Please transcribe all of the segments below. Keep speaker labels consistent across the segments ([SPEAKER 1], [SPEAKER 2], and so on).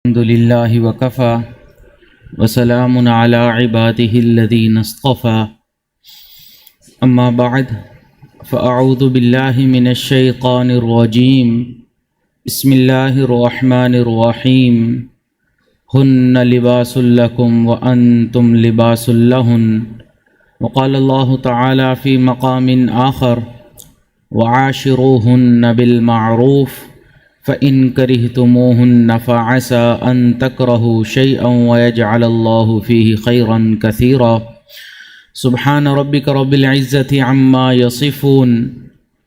[SPEAKER 1] الحمد لله وكفى وسلام على عباده الذين اصطفى أما بعد فأعوذ بالله من الشيطان الرجيم بسم الله الرحمن الرحيم هن لباس لكم وأنتم لباس لهن وقال الله تعالى في مقام آخر وعاشروهن بالمعروف فإن كرهتموهن فعسى أن تكرهوا شيئا ويجعل الله فيه خيرا كثيرا سبحان ربك رب العزة عما يصفون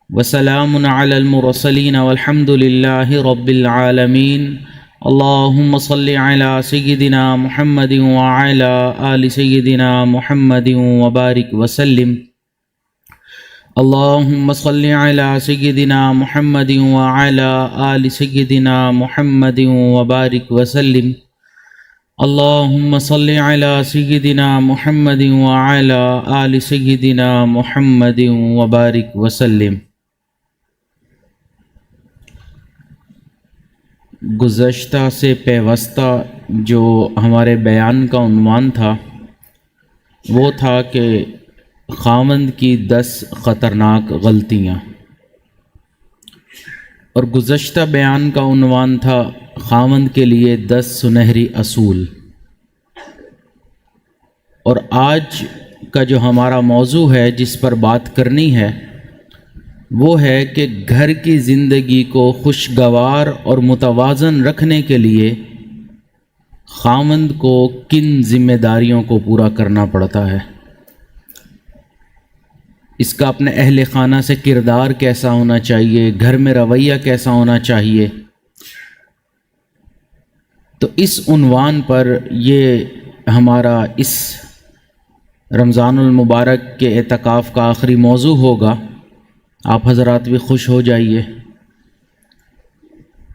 [SPEAKER 1] وسلام على المرسلين والحمد لله رب العالمين اللهم صل على سيدنا محمد وعلى آل سيدنا محمد وبارك وسلم اللهم صل على سيدنا محمد وعلى آل سيدنا محمد وبارك وسلم اللهم صل على سيدنا محمد وعلى آل سيدنا محمد وبارك وسلم۔ گزشتہ سے پیوستہ جو ہمارے بیان کا عنوان تھا وہ تھا کہ خاوند کی 10 خطرناک غلطیاں، اور گزشتہ بیان کا عنوان تھا خاوند کے لیے 10 سنہری اصول۔ اور آج کا جو ہمارا موضوع ہے جس پر بات کرنی ہے وہ ہے کہ گھر کی زندگی کو خوشگوار اور متوازن رکھنے کے لیے خاوند کو کن ذمہ داریوں کو پورا کرنا پڑتا ہے، اس کا اپنے اہل خانہ سے کردار کیسا ہونا چاہیے، گھر میں رویہ کیسا ہونا چاہیے۔ تو اس عنوان پر یہ ہمارا اس رمضان المبارک کے اعتکاف کا آخری موضوع ہوگا، آپ حضرات بھی خوش ہو جائیے۔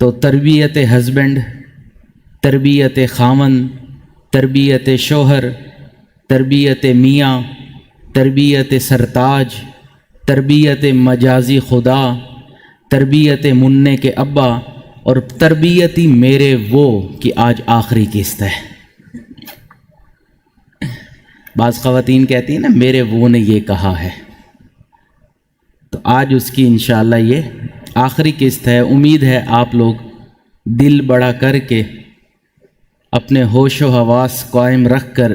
[SPEAKER 1] تو تربیت ہسبینڈ، تربیت خاوند، تربیت شوہر، تربیت میاں، تربیت سرتاج، تربیت مجازی خدا، تربیت منع کے ابا، اور تربیتی میرے وہ کی آج آخری قسط ہے۔ بعض خواتین کہتی ہیں نا میرے وہ نے یہ کہا ہے، تو آج اس کی انشاءاللہ یہ آخری قسط ہے۔ امید ہے آپ لوگ دل بڑا کر کے اپنے ہوش و حواس قائم رکھ کر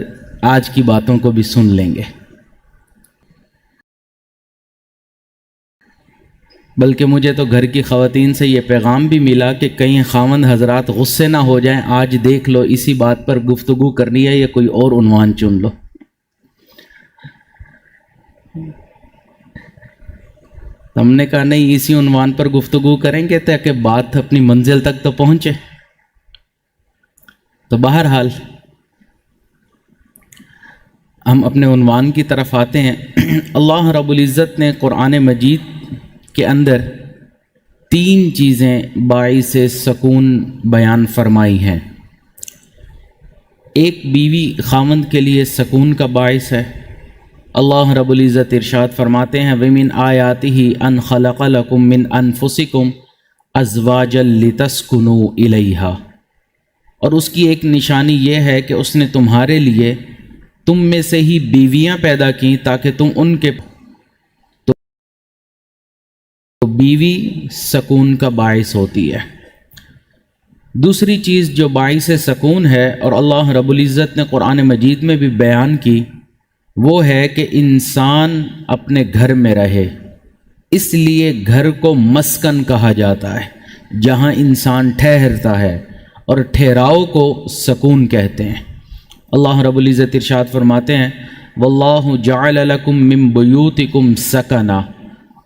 [SPEAKER 1] آج کی باتوں کو بھی سن لیں گے۔ بلکہ مجھے تو گھر کی خواتین سے یہ پیغام بھی ملا کہ کہیں خاوند حضرات غصے نہ ہو جائیں، آج دیکھ لو اسی بات پر گفتگو کرنی ہے یا کوئی اور عنوان چن لو۔ ہم نے کہا نہیں، اسی عنوان پر گفتگو کریں گے تاکہ بات اپنی منزل تک تو پہنچے۔ تو بہرحال ہم اپنے عنوان کی طرف آتے ہیں۔ اللہ رب العزت نے قرآن مجید کے اندر 3 چیزیں باعث سکون بیان فرمائی ہیں۔ ایک بیوی خاوند کے لیے سکون کا باعث ہے۔ اللہ رب العزت ارشاد فرماتے ہیں وَمِنْ آیَاتِهِ أَنْ خَلَقَ لَكُم مِّنْ أَنفُسِكُمْ أَزْوَاجًا لِتَسْكُنُوا إِلَيْهَا، اور اس کی ایک نشانی یہ ہے کہ اس نے تمہارے لیے تم میں سے ہی بیویاں پیدا کیں تاکہ تم ان کے تو بیوی سکون کا باعث ہوتی ہے۔ دوسری چیز جو باعث سکون ہے اور اللہ رب العزت نے قرآن مجید میں بھی بیان کی، وہ ہے کہ انسان اپنے گھر میں رہے۔ اس لیے گھر کو مسکن کہا جاتا ہے، جہاں انسان ٹھہرتا ہے، اور ٹھہراؤ کو سکون کہتے ہیں۔ اللہ رب العزت ارشاد فرماتے ہیں واللہ جعل لکم من بیوتکم سکنا،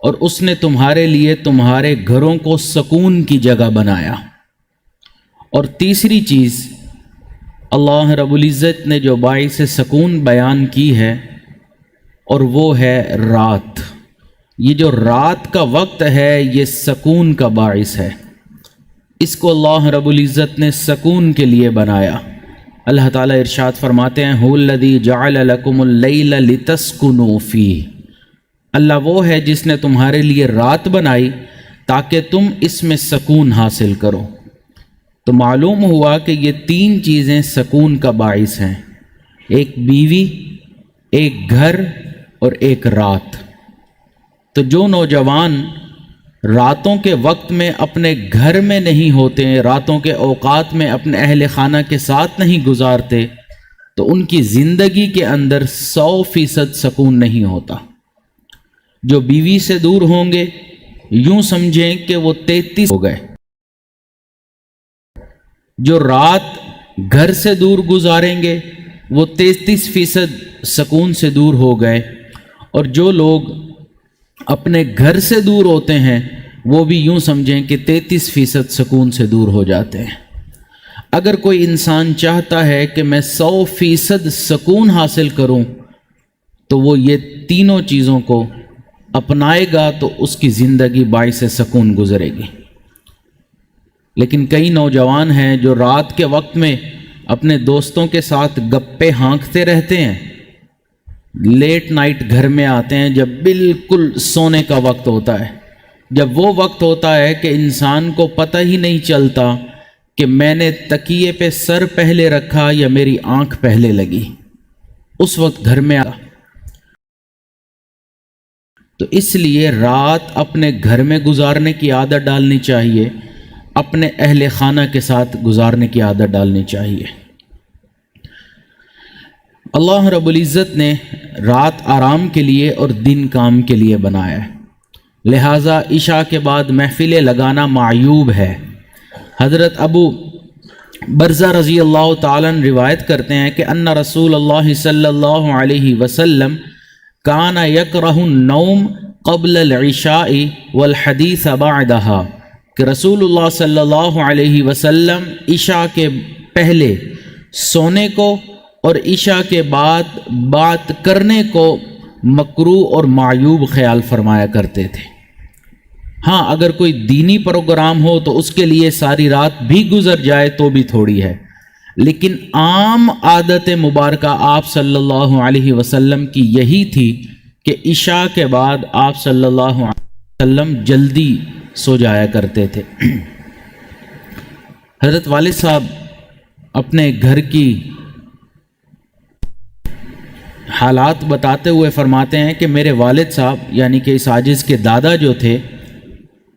[SPEAKER 1] اور اس نے تمہارے لیے تمہارے گھروں کو سکون کی جگہ بنایا۔ اور تیسری چیز اللہ رب العزت نے جو باعث سکون بیان کی ہے، اور وہ ہے رات۔ یہ جو رات کا وقت ہے یہ سکون کا باعث ہے، اس کو اللہ رب العزت نے سکون کے لیے بنایا۔ اللہ تعالیٰ ارشاد فرماتے ہیں هو الذی جعل لکم اللیل لتسکنوا فیہ، اللہ وہ ہے جس نے تمہارے لیے رات بنائی تاکہ تم اس میں سکون حاصل کرو۔ تو معلوم ہوا کہ یہ تین چیزیں سکون کا باعث ہیں، ایک بیوی، ایک گھر اور ایک رات۔ تو جو نوجوان راتوں کے وقت میں اپنے گھر میں نہیں ہوتے، راتوں کے اوقات میں اپنے اہل خانہ کے ساتھ نہیں گزارتے، تو ان کی زندگی کے اندر 100% سکون نہیں ہوتا۔ جو بیوی سے دور ہوں گے یوں سمجھیں کہ وہ 33 ہو گئے، جو رات گھر سے دور گزاریں گے وہ 33% سکون سے دور ہو گئے، اور جو لوگ اپنے گھر سے دور ہوتے ہیں وہ بھی یوں سمجھیں کہ 33% سکون سے دور ہو جاتے ہیں۔ اگر کوئی انسان چاہتا ہے کہ میں 100% سکون حاصل کروں تو وہ یہ تینوں چیزوں کو اپنائے گا تو اس کی زندگی باعث سکون گزرے گی۔ لیکن کئی نوجوان ہیں جو رات کے وقت میں اپنے دوستوں کے ساتھ گپے ہانکتے رہتے ہیں، لیٹ نائٹ گھر میں آتے ہیں جب بالکل سونے کا وقت ہوتا ہے، جب وہ وقت ہوتا ہے کہ انسان کو پتہ ہی نہیں چلتا کہ میں نے تکیے پہ سر پہلے رکھا یا میری آنکھ پہلے لگی، اس وقت گھر میں آ۔ تو اس لیے رات اپنے گھر میں گزارنے کی عادت ڈالنی چاہیے، اپنے اہل خانہ کے ساتھ گزارنے کی عادت ڈالنی چاہیے۔ اللہ رب العزت نے رات آرام کے لیے اور دن کام کے لیے بنایا ہے، لہٰذا عشاء کے بعد محفلیں لگانا معیوب ہے۔ حضرت ابو برزہ رضی اللہ تعالیٰ عنہ روایت کرتے ہیں کہ ان رسول اللہ صلی اللہ علیہ وسلم کان یکرہ النوم قبل العشاء والحدیث بعدہا، کہ رسول اللہ صلی اللہ علیہ وسلم عشاء کے پہلے سونے کو اور عشاء کے بعد بات کرنے کو مکروہ اور معیوب خیال فرمایا کرتے تھے۔ ہاں اگر کوئی دینی پروگرام ہو تو اس کے لیے ساری رات بھی گزر جائے تو بھی تھوڑی ہے، لیکن عام عادت مبارکہ آپ صلی اللہ علیہ وسلم کی یہی تھی کہ عشاء کے بعد آپ صلی اللہ علیہ وسلم جلدی سو جایا کرتے تھے۔ حضرت والد صاحب اپنے گھر کی حالات بتاتے ہوئے فرماتے ہیں کہ میرے والد صاحب یعنی کہ اس عاجز کے دادا جو تھے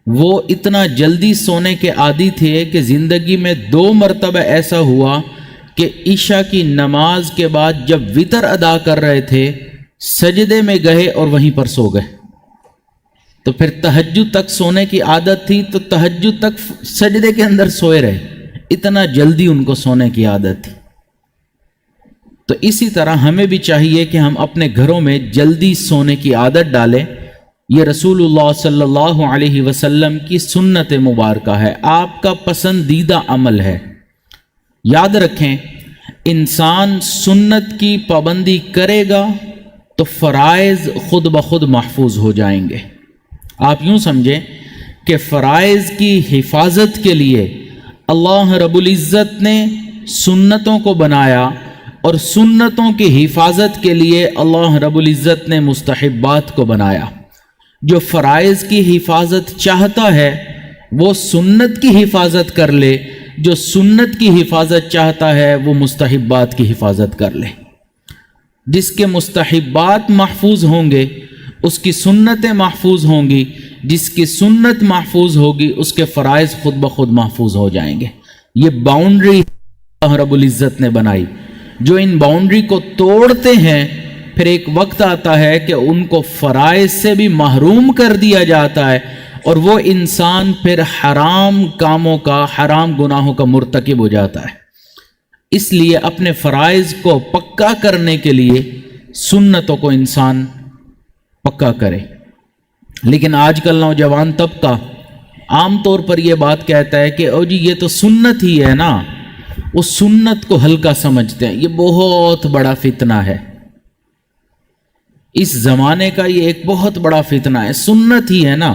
[SPEAKER 1] وہ اتنا جلدی سونے کے عادی تھے کہ زندگی میں 2 مرتبہ ایسا ہوا کہ عشاء کی نماز کے بعد جب وتر ادا کر رہے تھے سجدے میں گئے اور وہیں پر سو گئے۔ تو پھر تہجد تک سونے کی عادت تھی تو تہجد تک سجدے کے اندر سوئے رہے، اتنا جلدی ان کو سونے کی عادت تھی۔ تو اسی طرح ہمیں بھی چاہیے کہ ہم اپنے گھروں میں جلدی سونے کی عادت ڈالیں۔ یہ رسول اللہ صلی اللہ علیہ وسلم کی سنت مبارکہ ہے، آپ کا پسندیدہ عمل ہے۔ یاد رکھیں انسان سنت کی پابندی کرے گا تو فرائض خود بخود محفوظ ہو جائیں گے۔ آپ یوں سمجھیں کہ فرائض کی حفاظت کے لیے اللہ رب العزت نے سنتوں کو بنایا، اور سنتوں کی حفاظت کے لیے اللہ رب العزت نے مستحبات کو بنایا۔ جو فرائض کی حفاظت چاہتا ہے وہ سنت کی حفاظت کر لے، جو سنت کی حفاظت چاہتا ہے وہ مستحبات کی حفاظت کر لے۔ جس کے مستحبات محفوظ ہوں گے اس کی سنتیں محفوظ ہوں گی، جس کی سنت محفوظ ہوگی اس کے فرائض خود بخود محفوظ ہو جائیں گے۔ یہ باؤنڈری اللہ رب العزت نے بنائی۔ جو ان باؤنڈری کو توڑتے ہیں پھر ایک وقت آتا ہے کہ ان کو فرائض سے بھی محروم کر دیا جاتا ہے، اور وہ انسان پھر حرام کاموں کا، حرام گناہوں کا مرتکب ہو جاتا ہے۔ اس لیے اپنے فرائض کو پکا کرنے کے لیے سنتوں کو انسان پکا کرے۔ لیکن آج کل نوجوان طبقہ عام طور پر یہ بات کہتا ہے کہ او جی یہ تو سنت ہی ہے نا، وہ سنت کو ہلکا سمجھتے ہیں۔ یہ بہت بڑا فتنہ ہے، اس زمانے کا یہ ایک بہت بڑا فتنہ ہے۔ سنت ہی ہے نا،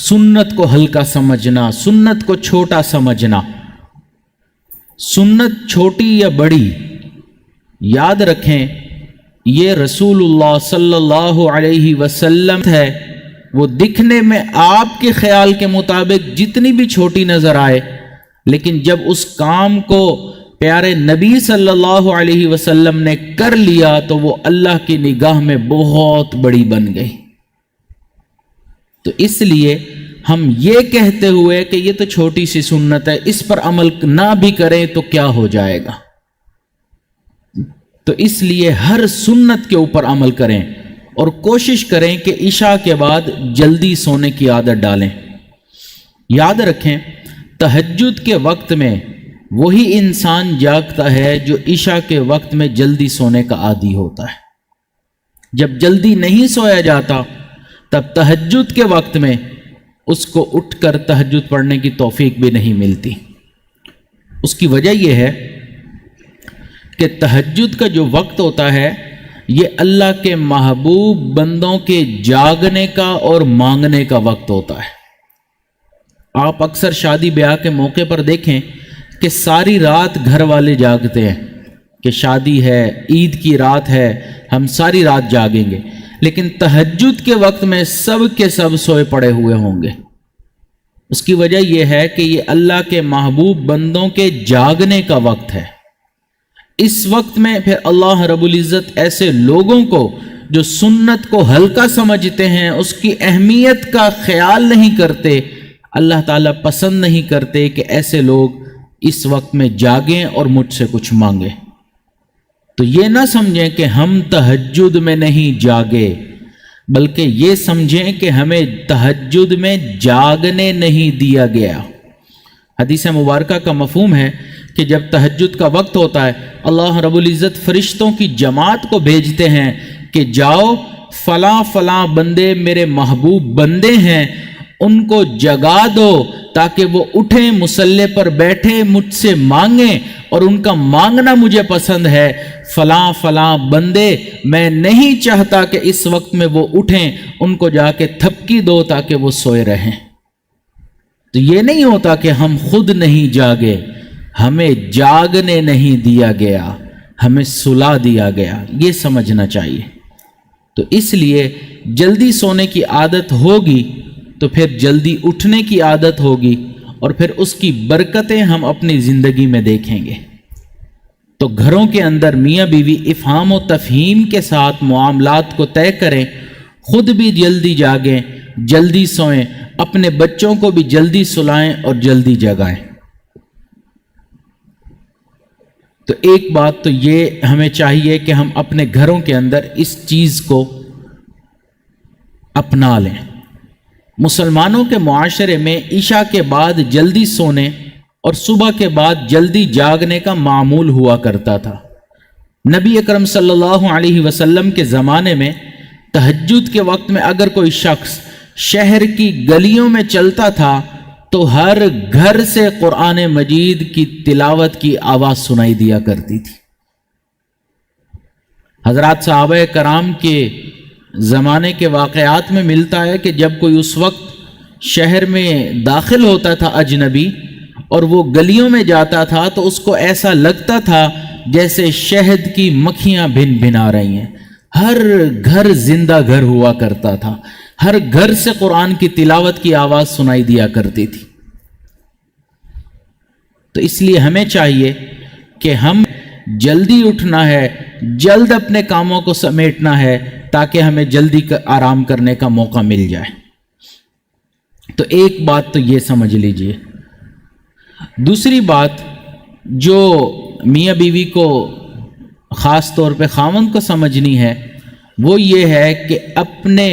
[SPEAKER 1] سنت کو ہلکا سمجھنا، سنت کو چھوٹا سمجھنا۔ سنت چھوٹی یا بڑی، یاد رکھیں یہ رسول اللہ صلی اللہ علیہ وسلم ہے، وہ دکھنے میں آپ کے خیال کے مطابق جتنی بھی چھوٹی نظر آئے لیکن جب اس کام کو پیارے نبی صلی اللہ علیہ وسلم نے کر لیا تو وہ اللہ کی نگاہ میں بہت بڑی بن گئی۔ تو اس لیے ہم یہ کہتے ہوئے کہ یہ تو چھوٹی سی سنت ہے، اس پر عمل نہ بھی کریں تو کیا ہو جائے گا، تو اس لیے ہر سنت کے اوپر عمل کریں اور کوشش کریں کہ عشاء کے بعد جلدی سونے کی عادت ڈالیں۔ یاد رکھیں، تہجد کے وقت میں وہی انسان جاگتا ہے جو عشاء کے وقت میں جلدی سونے کا عادی ہوتا ہے۔ جب جلدی نہیں سویا جاتا تب تہجد کے وقت میں اس کو اٹھ کر تہجد پڑھنے کی توفیق بھی نہیں ملتی۔ اس کی وجہ یہ ہے کہ تہجد کا جو وقت ہوتا ہے یہ اللہ کے محبوب بندوں کے جاگنے کا اور مانگنے کا وقت ہوتا ہے۔ آپ اکثر شادی بیاہ کے موقع پر دیکھیں کہ ساری رات گھر والے جاگتے ہیں کہ شادی ہے، عید کی رات ہے، ہم ساری رات جاگیں گے، لیکن تہجد کے وقت میں سب کے سب سوئے پڑے ہوئے ہوں گے۔ اس کی وجہ یہ ہے کہ یہ اللہ کے محبوب بندوں کے جاگنے کا وقت ہے۔ اس وقت میں پھر اللہ رب العزت ایسے لوگوں کو جو سنت کو ہلکا سمجھتے ہیں، اس کی اہمیت کا خیال نہیں کرتے، اللہ تعالیٰ پسند نہیں کرتے کہ ایسے لوگ اس وقت میں جاگیں اور مجھ سے کچھ مانگیں۔ تو یہ نہ سمجھیں کہ ہم تہجد میں نہیں جاگے، بلکہ یہ سمجھیں کہ ہمیں تہجد میں جاگنے نہیں دیا گیا۔ حدیث مبارکہ کا مفہوم ہے کہ جب تہجد کا وقت ہوتا ہے اللہ رب العزت فرشتوں کی جماعت کو بھیجتے ہیں کہ جاؤ فلاں فلاں بندے میرے محبوب بندے ہیں، ان کو جگا دو تاکہ وہ اٹھیں، مصلی پر بیٹھیں، مجھ سے مانگیں، اور ان کا مانگنا مجھے پسند ہے۔ فلاں فلاں بندے، میں نہیں چاہتا کہ اس وقت میں وہ اٹھیں، ان کو جا کے تھپکی دو تاکہ وہ سوئے رہیں۔ تو یہ نہیں ہوتا کہ ہم خود نہیں جاگے، ہمیں جاگنے نہیں دیا گیا، ہمیں سلا دیا گیا، یہ سمجھنا چاہیے۔ تو اس لیے جلدی سونے کی عادت ہوگی تو پھر جلدی اٹھنے کی عادت ہوگی، اور پھر اس کی برکتیں ہم اپنی زندگی میں دیکھیں گے۔ تو گھروں کے اندر میاں بیوی افہام و تفہیم کے ساتھ معاملات کو طے کریں، خود بھی جلدی جاگیں، جلدی سوئیں، اپنے بچوں کو بھی جلدی سلائیں اور جلدی جگائیں۔ تو ایک بات تو یہ ہمیں چاہیے کہ ہم اپنے گھروں کے اندر اس چیز کو اپنا لیں۔ مسلمانوں کے معاشرے میں عشاء کے بعد جلدی سونے اور صبح کے بعد جلدی جاگنے کا معمول ہوا کرتا تھا۔ نبی اکرم صلی اللہ علیہ وسلم کے زمانے میں تہجد کے وقت میں اگر کوئی شخص شہر کی گلیوں میں چلتا تھا تو ہر گھر سے قرآن مجید کی تلاوت کی آواز سنائی دیا کرتی تھی۔ حضرات صحابہ کرام کے زمانے کے واقعات میں ملتا ہے کہ جب کوئی اس وقت شہر میں داخل ہوتا تھا اجنبی اور وہ گلیوں میں جاتا تھا تو اس کو ایسا لگتا تھا جیسے شہد کی مکھیاں بھن بھنا رہی ہیں۔ ہر گھر زندہ گھر ہوا کرتا تھا، ہر گھر سے قرآن کی تلاوت کی آواز سنائی دیا کرتی تھی۔ تو اس لیے ہمیں چاہیے کہ ہم جلدی اٹھنا ہے، جلد اپنے کاموں کو سمیٹنا ہے تاکہ ہمیں جلدی آرام کرنے کا موقع مل جائے۔ تو ایک بات تو یہ سمجھ لیجئے۔ دوسری بات جو میاں بیوی کو خاص طور پہ خاوند کو سمجھنی ہے وہ یہ ہے کہ اپنے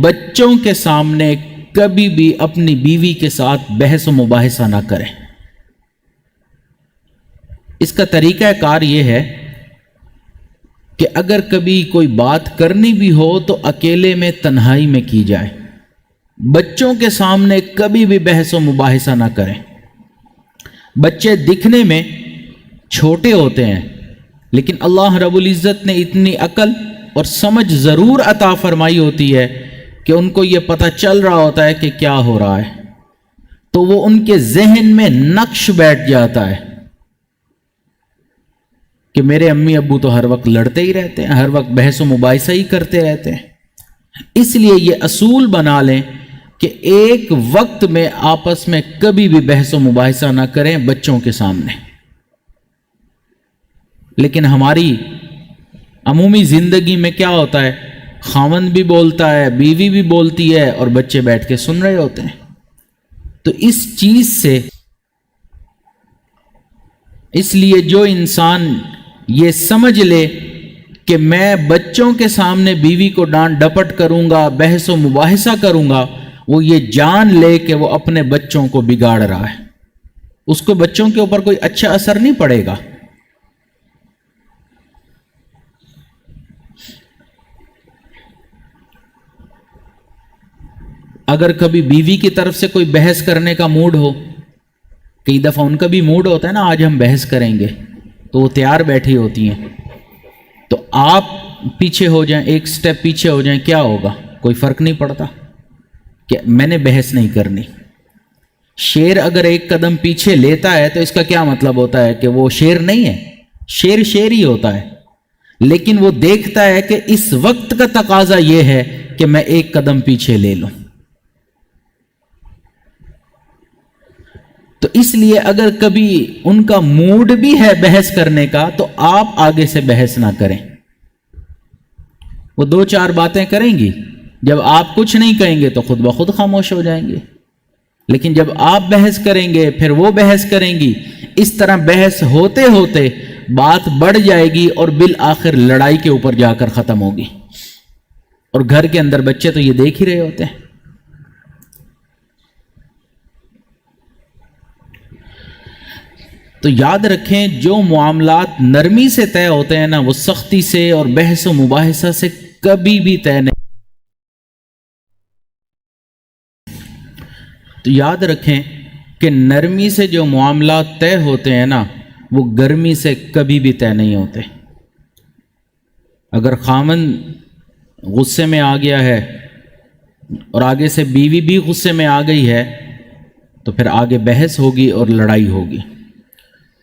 [SPEAKER 1] بچوں کے سامنے کبھی بھی اپنی بیوی کے ساتھ بحث و مباحثہ نہ کریں۔ اس کا طریقہ کار یہ ہے کہ اگر کبھی کوئی بات کرنی بھی ہو تو اکیلے میں تنہائی میں کی جائے، بچوں کے سامنے کبھی بھی بحث و مباحثہ نہ کریں۔ بچے دکھنے میں چھوٹے ہوتے ہیں لیکن اللہ رب العزت نے اتنی عقل اور سمجھ ضرور عطا فرمائی ہوتی ہے کہ ان کو یہ پتہ چل رہا ہوتا ہے کہ کیا ہو رہا ہے، تو وہ ان کے ذہن میں نقش بیٹھ جاتا ہے کہ میرے امی ابو تو ہر وقت لڑتے ہی رہتے ہیں، ہر وقت بحث و مباحثہ ہی کرتے رہتے ہیں۔ اس لیے یہ اصول بنا لیں، کہ ایک وقت میں آپس میں کبھی بھی بحث و مباحثہ نہ کریں بچوں کے سامنے. لیکن ہماری عمومی زندگی میں کیا ہوتا ہے؟ خاوند بھی بولتا ہے، بیوی بھی بولتی ہے، اور بچے بیٹھ کے سن رہے ہوتے ہیں. تو اس چیز سے، اس لیے جو انسان یہ سمجھ لے کہ میں بچوں کے سامنے بیوی کو ڈانٹ ڈپٹ کروں گا، بحث و مباحثہ کروں گا، وہ یہ جان لے کہ وہ اپنے بچوں کو بگاڑ رہا ہے. اس کو بچوں کے اوپر کوئی اچھا اثر نہیں پڑے گا. اگر کبھی بیوی کی طرف سے کوئی بحث کرنے کا موڈ ہو، کئی دفعہ ان کا بھی موڈ ہوتا ہے نا آج ہم بحث کریں گے، تو وہ تیار بیٹھی ہوتی ہیں، تو آپ پیچھے ہو جائیں، ایک سٹیپ پیچھے ہو جائیں، کیا ہوگا؟ کوئی فرق نہیں پڑتا کہ میں نے بحث نہیں کرنی. شیر اگر ایک قدم پیچھے لیتا ہے تو اس کا کیا مطلب ہوتا ہے؟ کہ وہ شیر نہیں ہے. شیر شیر ہی ہوتا ہے، لیکن وہ دیکھتا ہے کہ اس وقت کا تقاضا یہ ہے کہ میں ایک قدم پیچھے لے لوں. تو اس لیے اگر کبھی ان کا موڈ بھی ہے بحث کرنے کا تو آپ آگے سے بحث نہ کریں. وہ دو چار باتیں کریں گی، جب آپ کچھ نہیں کہیں گے تو خود بخود خاموش ہو جائیں گے. لیکن جب آپ بحث کریں گے پھر وہ بحث کریں گی، اس طرح بحث ہوتے ہوتے بات بڑھ جائے گی اور بالآخر لڑائی کے اوپر جا کر ختم ہوگی. اور گھر کے اندر بچے تو یہ دیکھ ہی رہے ہوتے ہیں. تو یاد رکھیں جو معاملات نرمی سے طے ہوتے ہیں نا، وہ سختی سے اور بحث و مباحثہ سے کبھی بھی طے نہیں. تو یاد رکھیں کہ نرمی سے جو معاملات طے ہوتے ہیں نا، وہ گرمی سے کبھی بھی طے نہیں ہوتے. اگر خاوند غصے میں آ گیا ہے اور آگے سے بیوی بھی غصے میں آ گئی ہے تو پھر آگے بحث ہوگی اور لڑائی ہوگی.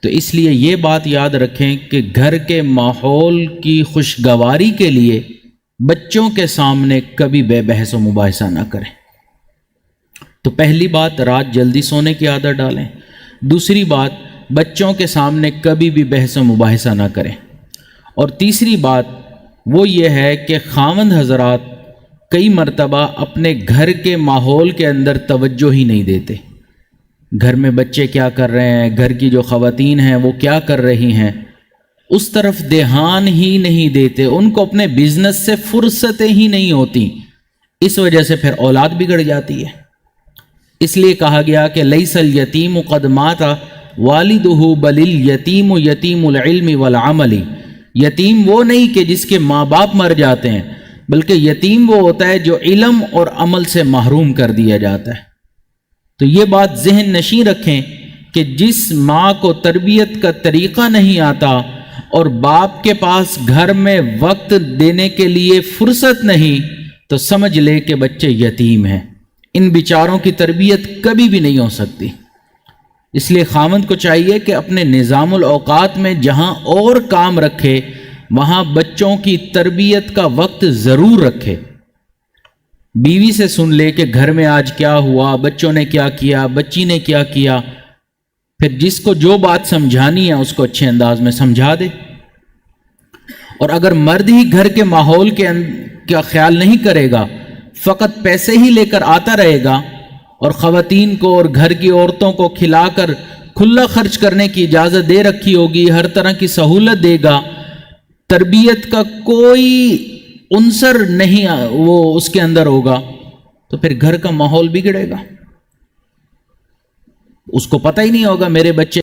[SPEAKER 1] تو اس لیے یہ بات یاد رکھیں کہ گھر کے ماحول کی خوشگواری کے لیے بچوں کے سامنے کبھی بے بحث و مباحثہ نہ کریں. تو پہلی بات، رات جلدی سونے کی عادت ڈالیں. دوسری بات، بچوں کے سامنے کبھی بھی بحث و مباحثہ نہ کریں. اور تیسری بات وہ یہ ہے کہ خاوند حضرات کئی مرتبہ اپنے گھر کے ماحول کے اندر توجہ ہی نہیں دیتے. گھر میں بچے کیا کر رہے ہیں، گھر کی جو خواتین ہیں وہ کیا کر رہی ہیں، اس طرف دھیان ہی نہیں دیتے. ان کو اپنے بزنس سے فرصتیں ہی نہیں ہوتی. اس وجہ سے پھر اولاد بگڑ جاتی ہے. اس لیے کہا گیا کہ لیس الیتیم قد مات والدہ بل الیتیم یتیم العلم والعمل. یتیم وہ نہیں کہ جس کے ماں باپ مر جاتے ہیں، بلکہ یتیم وہ ہوتا ہے جو علم اور عمل سے محروم کر دیا جاتا ہے. تو یہ بات ذہن نشین رکھیں کہ جس ماں کو تربیت کا طریقہ نہیں آتا اور باپ کے پاس گھر میں وقت دینے کے لیے فرصت نہیں، تو سمجھ لے کہ بچے یتیم ہیں. ان بیچاروں کی تربیت کبھی بھی نہیں ہو سکتی. اس لیے خاوند کو چاہیے کہ اپنے نظام الاوقات میں جہاں اور کام رکھے وہاں بچوں کی تربیت کا وقت ضرور رکھے. بیوی سے سن لے کہ گھر میں آج کیا ہوا، بچوں نے کیا کیا، بچی نے کیا کیا. پھر جس کو جو بات سمجھانی ہے اس کو اچھے انداز میں سمجھا دے. اور اگر مرد ہی گھر کے ماحول کا خیال نہیں کرے گا، فقط پیسے ہی لے کر آتا رہے گا اور خواتین کو اور گھر کی عورتوں کو کھلا کر کھلا خرچ کرنے کی اجازت دے رکھی ہوگی، ہر طرح کی سہولت دے گا، تربیت کا کوئی عنصر نہیں وہ اس کے اندر ہوگا، تو پھر گھر کا ماحول بگڑے گا. اس کو پتہ ہی نہیں ہوگا میرے بچے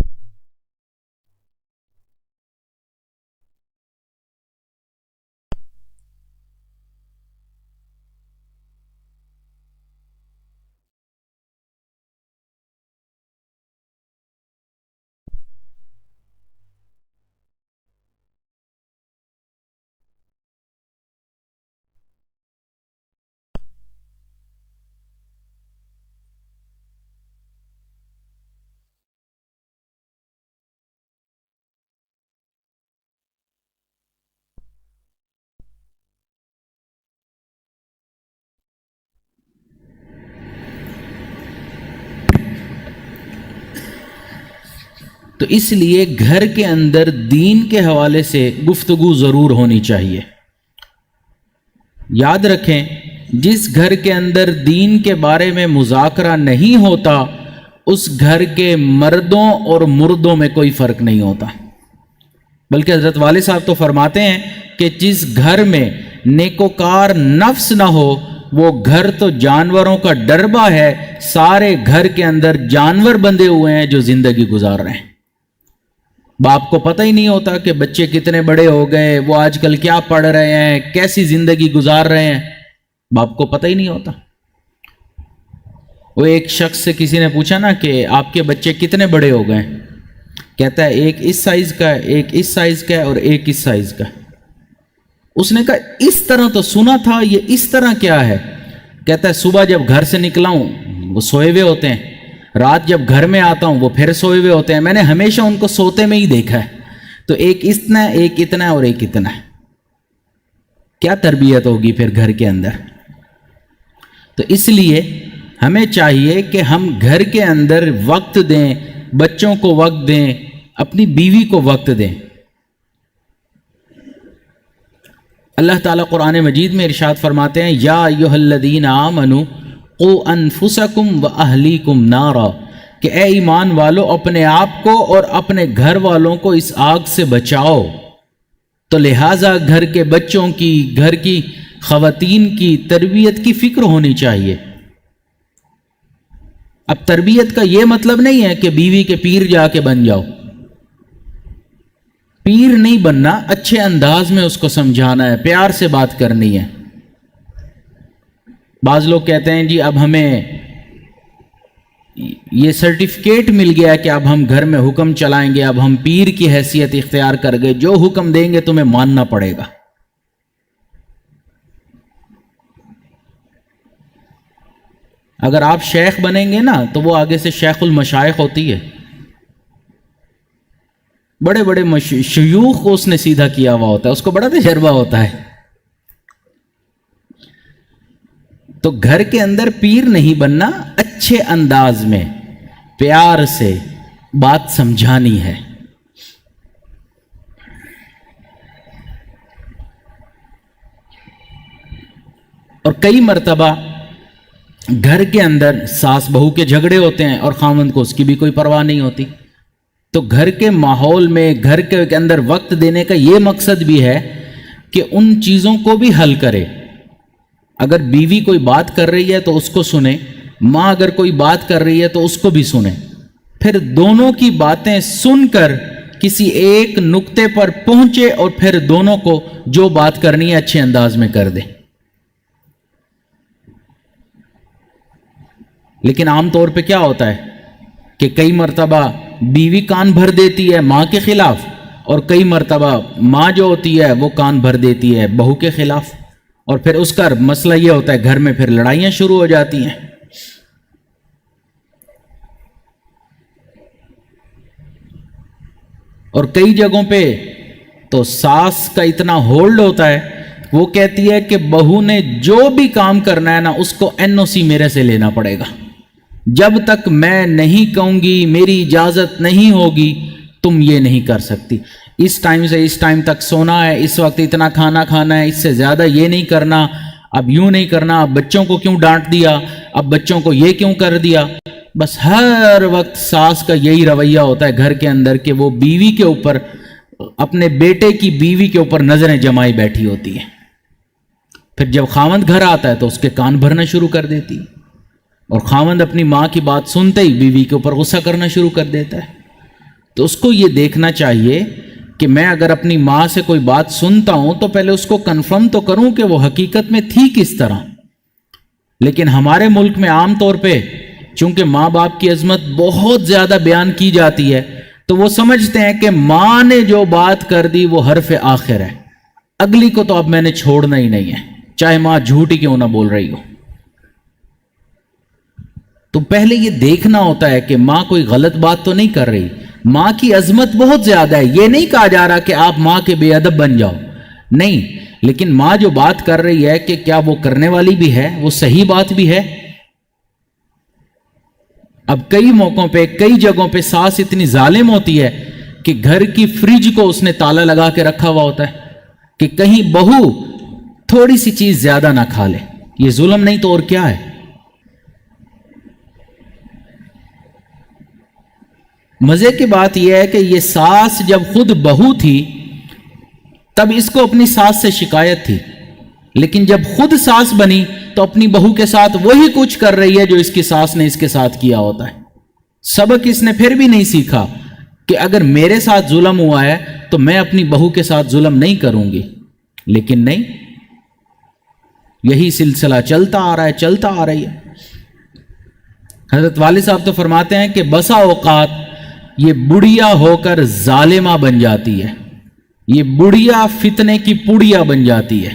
[SPEAKER 1] تو اس لیے گھر کے اندر دین کے حوالے سے گفتگو ضرور ہونی چاہیے۔ یاد رکھیں، جس گھر کے اندر دین کے بارے میں مذاکرہ نہیں ہوتا اس گھر کے مردوں اور مردوں میں کوئی فرق نہیں ہوتا، بلکہ حضرت والد صاحب تو فرماتے ہیں کہ جس گھر میں نیکوکار نفس نہ ہو وہ گھر تو جانوروں کا ڈربہ ہے، سارے گھر کے اندر جانور بندھے ہوئے ہیں جو زندگی گزار رہے ہیں۔ باپ کو پتہ ہی نہیں ہوتا کہ بچے کتنے بڑے ہو گئے، وہ آج کل کیا پڑھ رہے ہیں، کیسی زندگی گزار رہے ہیں، باپ کو پتہ ہی نہیں ہوتا۔ وہ ایک شخص سے کسی نے پوچھا نا کہ آپ کے بچے کتنے بڑے ہو گئے، کہتا ہے ایک اس سائز کا ہے، ایک اس سائز کا ہے اور ایک اس سائز کا ہے۔ اس نے کہا اس طرح تو سنا تھا، یہ اس طرح کیا ہے؟ کہتا ہے صبح جب گھر سے نکلا ہوں وہ سوئے ہوئے ہوتے ہیں، رات جب گھر میں آتا ہوں وہ پھر سوئے ہوئے ہوتے ہیں، میں نے ہمیشہ ان کو سوتے میں ہی دیکھا ہے، تو ایک اتنا ہے، ایک اتنا ہے اور ایک اتنا ہے۔ کیا تربیت ہوگی پھر گھر کے اندر؟ تو اس لیے ہمیں چاہیے کہ ہم گھر کے اندر وقت دیں، بچوں کو وقت دیں، اپنی بیوی کو وقت دیں۔ اللہ تعالیٰ قرآن مجید میں ارشاد فرماتے ہیں یا ایھا الذین آمنوا قوا انفسکم واہلیکم نارا، کہ اے ایمان والو اپنے آپ کو اور اپنے گھر والوں کو اس آگ سے بچاؤ۔ تو لہٰذا گھر کے بچوں کی، گھر کی خواتین کی تربیت کی فکر ہونی چاہیے۔ اب تربیت کا یہ مطلب نہیں ہے کہ بیوی کے پیر جا کے بن جاؤ، پیر نہیں بننا، اچھے انداز میں اس کو سمجھانا ہے، پیار سے بات کرنی ہے۔ بعض لوگ کہتے ہیں جی اب ہمیں یہ سرٹیفکیٹ مل گیا کہ اب ہم گھر میں حکم چلائیں گے، اب ہم پیر کی حیثیت اختیار کر گئے، جو حکم دیں گے تمہیں ماننا پڑے گا۔ اگر آپ شیخ بنیں گے نا تو وہ آگے سے شیخ المشائخ ہوتی ہے، بڑے بڑے شیوخ کو اس نے سیدھا کیا ہوا ہوتا ہے، اس کو بڑا تجربہ ہوتا ہے۔ تو گھر کے اندر پیر نہیں بننا، اچھے انداز میں پیار سے بات سمجھانی ہے۔ اور کئی مرتبہ گھر کے اندر ساس بہو کے جھگڑے ہوتے ہیں اور خاوند کو اس کی بھی کوئی پرواہ نہیں ہوتی، تو گھر کے ماحول میں، گھر کے اندر وقت دینے کا یہ مقصد بھی ہے کہ ان چیزوں کو بھی حل کرے۔ اگر بیوی کوئی بات کر رہی ہے تو اس کو سنیں، ماں اگر کوئی بات کر رہی ہے تو اس کو بھی سنیں، پھر دونوں کی باتیں سن کر کسی ایک نقطے پر پہنچے اور پھر دونوں کو جو بات کرنی ہے اچھے انداز میں کر دے۔ لیکن عام طور پہ کیا ہوتا ہے کہ کئی مرتبہ بیوی کان بھر دیتی ہے ماں کے خلاف، اور کئی مرتبہ ماں جو ہوتی ہے وہ کان بھر دیتی ہے بہو کے خلاف، اور پھر اس کا مسئلہ یہ ہوتا ہے گھر میں پھر لڑائیاں شروع ہو جاتی ہیں۔ اور کئی جگہوں پہ تو ساس کا اتنا ہولڈ ہوتا ہے، وہ کہتی ہے کہ بہو نے جو بھی کام کرنا ہے نا اس کو NOC میرے سے لینا پڑے گا، جب تک میں نہیں کہوں گی، میری اجازت نہیں ہوگی، تم یہ نہیں کر سکتی، اس ٹائم سے اس ٹائم تک سونا ہے، اس وقت اتنا کھانا کھانا ہے، اس سے زیادہ یہ نہیں کرنا، اب یوں نہیں کرنا، اب بچوں کو کیوں ڈانٹ دیا، اب بچوں کو یہ کیوں کر دیا۔ بس ہر وقت ساس کا یہی رویہ ہوتا ہے گھر کے اندر کہ وہ بیوی کے اوپر، اپنے بیٹے کی بیوی کے اوپر نظریں جمائی بیٹھی ہوتی ہے۔ پھر جب خاوند گھر آتا ہے تو اس کے کان بھرنا شروع کر دیتی ہے، اور خاوند اپنی ماں کی بات سنتے ہی بیوی کے اوپر غصہ کرنا شروع کر دیتا ہے۔ تو اس کو یہ دیکھنا چاہیے کہ میں اگر اپنی ماں سے کوئی بات سنتا ہوں تو پہلے اس کو کنفرم تو کروں کہ وہ حقیقت میں تھی کس طرح۔ لیکن ہمارے ملک میں عام طور پہ چونکہ ماں باپ کی عظمت بہت زیادہ بیان کی جاتی ہے تو وہ سمجھتے ہیں کہ ماں نے جو بات کر دی وہ حرف آخر ہے، اگلی کو تو اب میں نے چھوڑنا ہی نہیں ہے، چاہے ماں جھوٹی کیوں نہ بول رہی ہو۔ تو پہلے یہ دیکھنا ہوتا ہے کہ ماں کوئی غلط بات تو نہیں کر رہی، ماں کی عظمت بہت زیادہ ہے، یہ نہیں کہا جا رہا کہ آپ ماں کے بے ادب بن جاؤ، نہیں، لیکن ماں جو بات کر رہی ہے کہ کیا وہ کرنے والی بھی ہے، وہ صحیح بات بھی ہے۔ اب کئی موقعوں پہ کئی جگہوں پہ ساس اتنی ظالم ہوتی ہے کہ گھر کی فریج کو اس نے تالا لگا کے رکھا ہوا ہوتا ہے کہ کہیں بہو تھوڑی سی چیز زیادہ نہ کھا لے. یہ ظلم نہیں تو اور کیا ہے؟ مزے کی بات یہ ہے کہ یہ ساس جب خود بہو تھی تب اس کو اپنی ساس سے شکایت تھی، لیکن جب خود ساس بنی تو اپنی بہو کے ساتھ وہی کچھ کر رہی ہے جو اس کی ساس نے اس کے ساتھ کیا ہوتا ہے. سبق اس نے پھر بھی نہیں سیکھا کہ اگر میرے ساتھ ظلم ہوا ہے تو میں اپنی بہو کے ساتھ ظلم نہیں کروں گی. لیکن نہیں، یہی سلسلہ چلتا آ رہا ہے، چلتا آ رہی ہے. حضرت والد صاحب تو فرماتے ہیں کہ بسا اوقات یہ بڑھیا ہو کر ظالمہ بن جاتی ہے، یہ بڑھیا فتنے کی پڑیا بن جاتی ہے.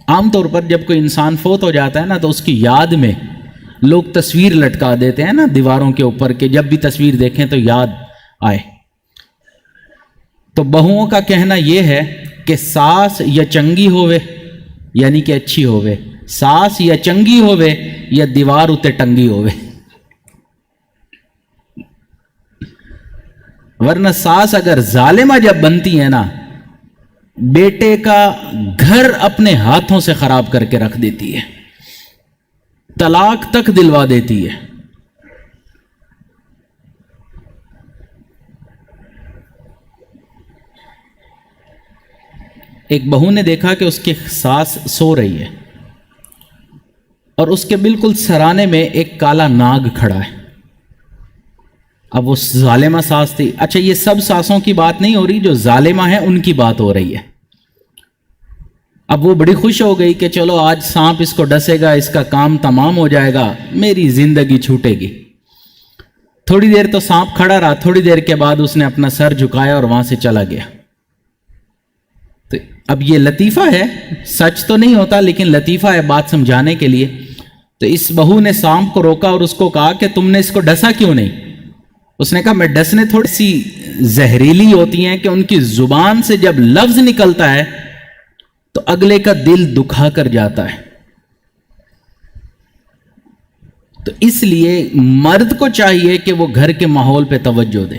[SPEAKER 1] عام طور پر جب کوئی انسان فوت ہو جاتا ہے نا تو اس کی یاد میں لوگ تصویر لٹکا دیتے ہیں نا دیواروں کے اوپر کہ جب بھی تصویر دیکھیں تو یاد آئے. تو بہوؤں کا کہنا یہ ہے کہ ساس یا چنگی ہوئے یعنی کہ اچھی ہوئے، ساس یا چنگی ہوئے یا دیوار اتے ٹنگی ہوئے، ورنہ ساس اگر ظالمہ جب بنتی ہے نا بیٹے کا گھر اپنے ہاتھوں سے خراب کر کے رکھ دیتی ہے، طلاق تک دلوا دیتی ہے. ایک بہو نے دیکھا کہ اس کی ساس سو رہی ہے اور اس کے بالکل سرانے میں ایک کالا ناگ کھڑا ہے. اب وہ ظالمہ ساس تھی. اچھا یہ سب ساسوں کی بات نہیں ہو رہی، جو ظالمہ ہیں ان کی بات ہو رہی ہے. اب وہ بڑی خوش ہو گئی کہ چلو آج سانپ اس کو ڈسے گا، اس کا کام تمام ہو جائے گا، میری زندگی چھوٹے گی. تھوڑی دیر تو سانپ کھڑا رہا، تھوڑی دیر کے بعد اس نے اپنا سر جھکایا اور وہاں سے چلا گیا. تو اب یہ لطیفہ ہے، سچ تو نہیں ہوتا لیکن لطیفہ ہے بات سمجھانے کے لیے. تو اس بہو نے سانپ کو روکا اور اس کو کہا کہ تم نے اس کو ڈسا کیوں نہیں؟ اس نے کہا میں ڈسنے تھوڑی سی زہریلی ہوتی ہیں کہ ان کی زبان سے جب لفظ نکلتا ہے تو اگلے کا دل دکھا کر جاتا ہے. تو اس لیے مرد کو چاہیے کہ وہ گھر کے ماحول پہ توجہ دے.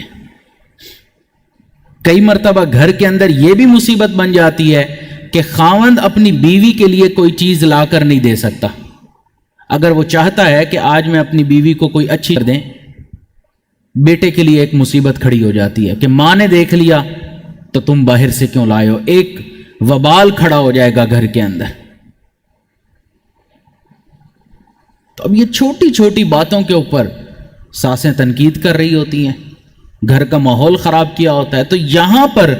[SPEAKER 1] کئی مرتبہ گھر کے اندر یہ بھی مصیبت بن جاتی ہے کہ خاوند اپنی بیوی کے لیے کوئی چیز لا کر نہیں دے سکتا. اگر وہ چاہتا ہے کہ آج میں اپنی بیوی کو کوئی اچھی کر دیں، بیٹے کے لیے ایک مصیبت کھڑی ہو جاتی ہے کہ ماں نے دیکھ لیا تو تم باہر سے کیوں لائے ہو، ایک وبال کھڑا ہو جائے گا گھر کے اندر. تو اب یہ چھوٹی چھوٹی باتوں کے اوپر ساسیں تنقید کر رہی ہوتی ہیں، گھر کا ماحول خراب کیا ہوتا ہے. تو یہاں پر